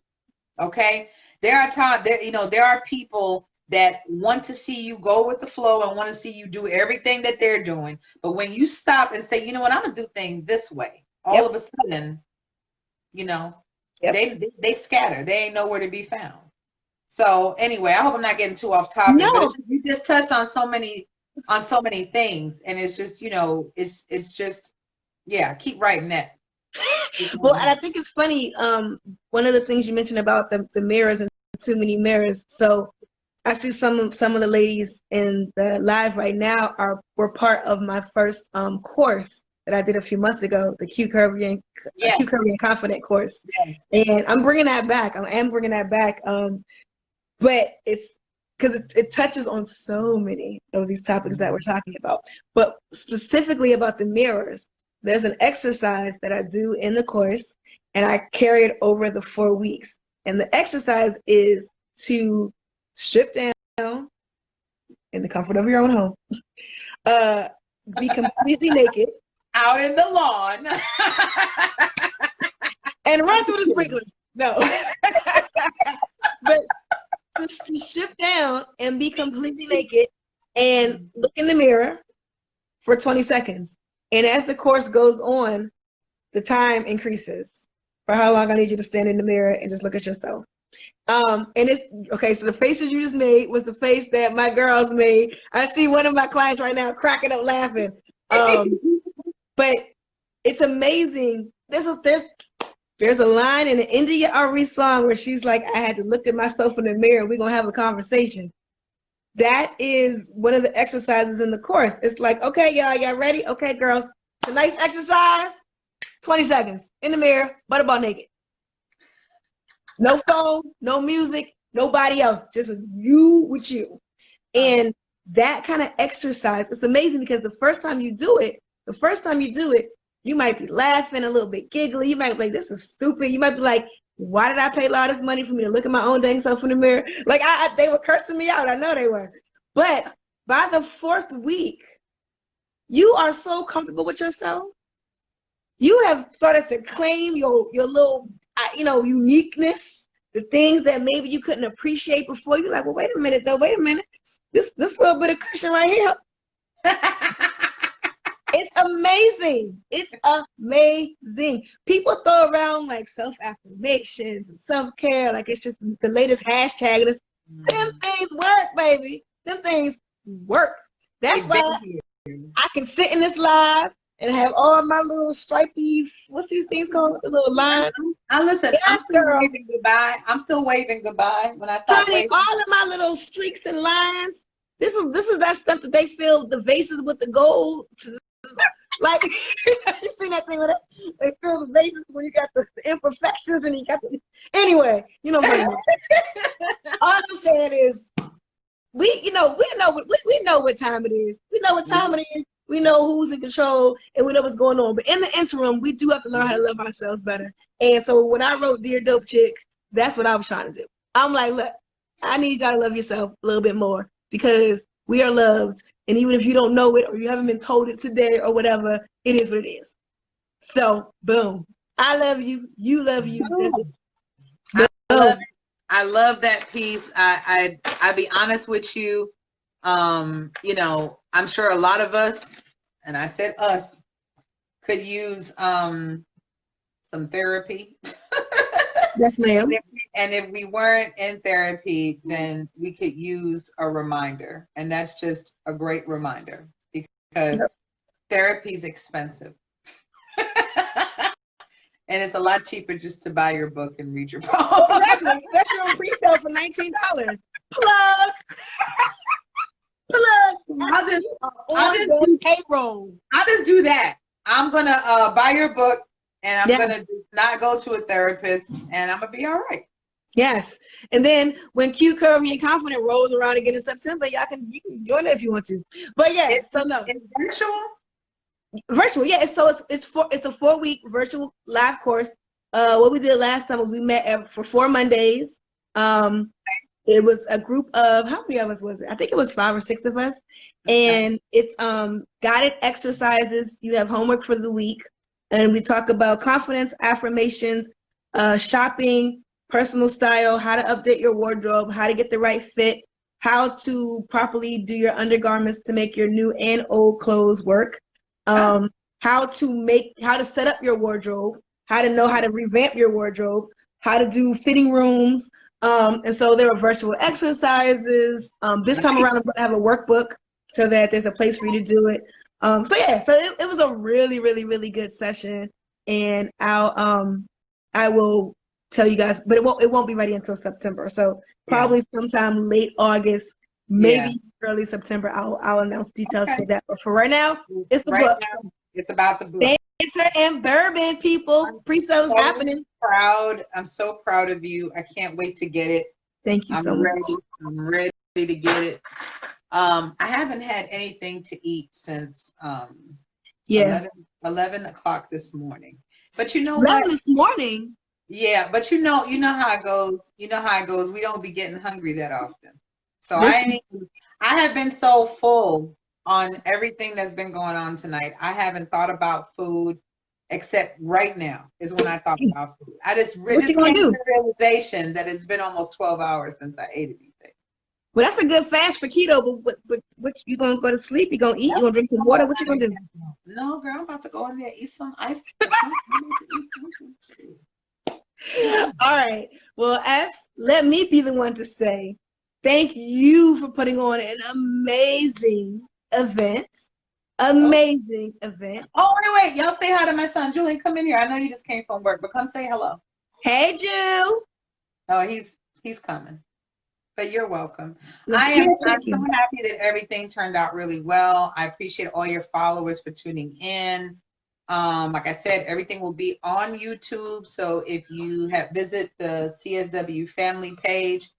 Okay, there are times there, you know, there are people that want to see you go with the flow and want to see you do everything that they're doing. But when you stop and say, you know what, I'm gonna do things this way, all of a sudden, you know, they scatter. They ain't nowhere to be found. So anyway, I hope I'm not getting too off topic. No. But you just touched on so many things, and it's just, you know, it's just, yeah, keep writing that. Well, and I think it's funny. One of the things you mentioned about the mirrors and too many mirrors. So I see some of the ladies in the live right now were part of my first course that I did a few months ago, the Q Curvy and Confident course. Yes. And I'm bringing that back. I am bringing that back. But it's because it touches on so many of these topics that we're talking about. But specifically about the mirrors, there's an exercise that I do in the course, and I carry it over the 4 weeks. And the exercise is to strip down in the comfort of your own home, be completely naked. Out in the lawn. And run through the sprinklers. No. But to strip down and be completely naked and look in the mirror for 20 seconds. And as the course goes on, the time increases for how long I need you to stand in the mirror and just look at yourself. And it's okay. So the faces you just made was the face that my girls made. I see one of my clients right now cracking up laughing. But it's amazing. There's a line in an India Ari song where she's like, I had to look at myself in the mirror. We're going to have a conversation. That is one of the exercises in the course. It's like, okay, y'all ready? Okay, girls, tonight's exercise, 20 seconds in the mirror, butterball naked. No phone, no music, nobody else, just you with you. And that kind of exercise, it's amazing because the first time you do it, you might be laughing, a little bit giggly. You might be like, this is stupid. You might be like, why did I pay all this money for me to look at my own dang self in the mirror? Like, they were cursing me out. I know they were. But by the 4th week, you are so comfortable with yourself. You have started to claim your little, uniqueness, the things that maybe you couldn't appreciate before. You're like, well, wait a minute, though. Wait a minute. This little bit of cushion right here. It's amazing. It's amazing. People throw around like self-affirmations and self-care, like it's just the latest hashtag. Them things work, baby. Them things work. That's why I can sit in this live and have all my little stripy, what's these things called? The little line. Listen, I'm still waving goodbye. I'm still waving goodbye when I stop waving. All of my little streaks and lines. This is that stuff that they fill the vases with the gold. Like, you seen that thing where they fill the vases when you got the imperfections and you got the, anyway, you know what I mean. All I'm saying is, we know what time it is. We know what time it is. We know who's in control and we know what's going on. But in the interim, we do have to learn how to love ourselves better. And so when I wrote Dear Dope Chick, that's what I was trying to do. I'm like, look, I need y'all to love yourself a little bit more because we are loved. And even if you don't know it or you haven't been told it today or whatever, it is what it is. So, boom. I love you. You love you. I love it. I love that piece. I be honest with you. You know, I'm sure a lot of us, and I said us, could use some therapy. Yes, ma'am. And if we weren't in therapy, then we could use a reminder. And that's just a great reminder because Yep. therapy is expensive. And it's a lot cheaper just to buy your book and read your poem. Exactly. Especially on pre-sale for $19. Plug. Plug. I'll just, On the payroll. I'll just do that. I'm gonna buy your book and I'm Yeah. gonna not go to a therapist and I'm gonna be all right. Yes. And then when Q Curvy and Confident rolls around again in September, you can join it if you want to. But yeah, so no. It's virtual. Virtual, yeah. It's a 4-week virtual live course. What we did last time was we met for 4 Mondays. It was a group of, how many of us was it? I think it was 5 or 6 of us. And it's guided exercises. You have homework for the week, and we talk about confidence, affirmations, shopping, personal style, how to update your wardrobe, how to get the right fit, how to properly do your undergarments to make your new and old clothes work. How to set up your wardrobe, how to know how to revamp your wardrobe, how to do fitting rooms. And so there are virtual exercises. This time around, I'm going to have a workbook so that there's a place for you to do it. So it was a really, really, really good session. And I will tell you guys, but it won't be ready until September. So probably sometime late August, maybe early September, I'll announce details for that. But for right now, it's the book. Now, it's about the book. Banter and bourbon, people. Pre-sale is happening. I'm so proud of you. I can't wait to get it. Thank you so much. I'm ready to get it. I haven't had anything to eat since 11 o'clock this morning. But you know 11 what? this morning. Yeah, but you know how it goes. You know how it goes. We don't be getting hungry that often. So I have been so full on everything that's been going on tonight. I haven't thought about food except right now is when I thought about food. I just came to the realization that it's been almost 12 hours since I ate anything. Well, that's a good fast for keto, but what you gonna go to sleep? You gonna eat? You gonna drink some water? What you gonna do? No, girl, I'm about to go in there and eat some ice cream. All right. Well, let me be the one to say thank you for putting on an amazing event. Amazing event. Oh, wait. Y'all say hi to my son. Julian, come in here. I know you just came from work, but come say hello. Hey, Ju. Oh, he's coming. But you're welcome. I'm so happy that everything turned out really well. I appreciate all your followers for tuning in. Like I said, everything will be on YouTube. So if you visit the CSW family page,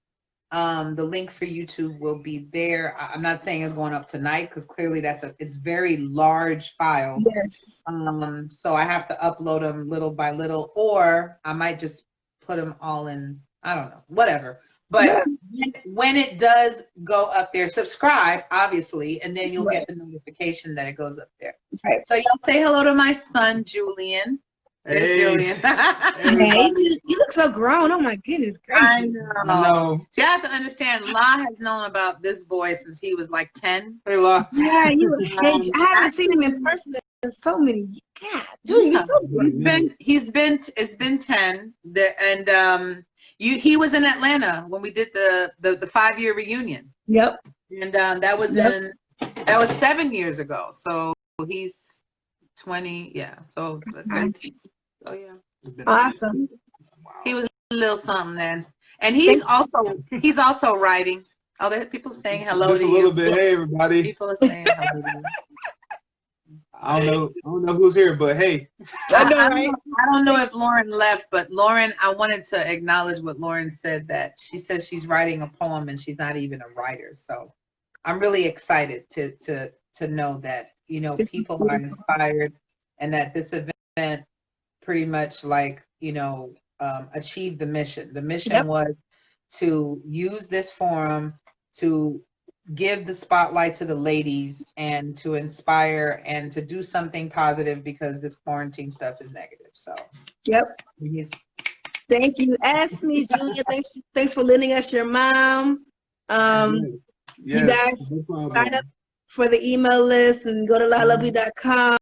the link for YouTube will be there. I'm not saying it's going up tonight because clearly it's very large files. Yes. So I have to upload them little by little, or I might just put them all in. I don't know, whatever. But when it does go up there, subscribe, obviously, and then you'll get the notification that it goes up there. Right. So y'all say hello to my son, Julian. There's Julian. Hey, you look so grown. Oh, my goodness gracious. I know. See, I have to understand, La has known about this boy since he was like 10. Hey, La. Yeah, I haven't seen him in person in so many. God, Julian, you're so good. It's been 10. He was in Atlanta when we did the 5-year reunion. Yep. And that was 7 years ago. So he's 20. Yeah. So 13. Oh yeah. Awesome. He was a little something then, and he's also writing. Oh, there people saying hello Just to a you. little bit. Hey, everybody. People are saying hello to you. I don't know who's here, but hey. I don't know if Lauren left, but Lauren, I wanted to acknowledge what Lauren said, that she says she's writing a poem and she's not even a writer. So I'm really excited to know that, people are inspired and that this event pretty much achieved the mission. The mission was to use this forum to give the spotlight to the ladies and to inspire and to do something positive because this quarantine stuff is negative. So, Yep. yes. Thank you. Ask me, Junior. Thanks for lending us your mom. You Yes, guys no problem. sign up for the email list and go to lalovey.com.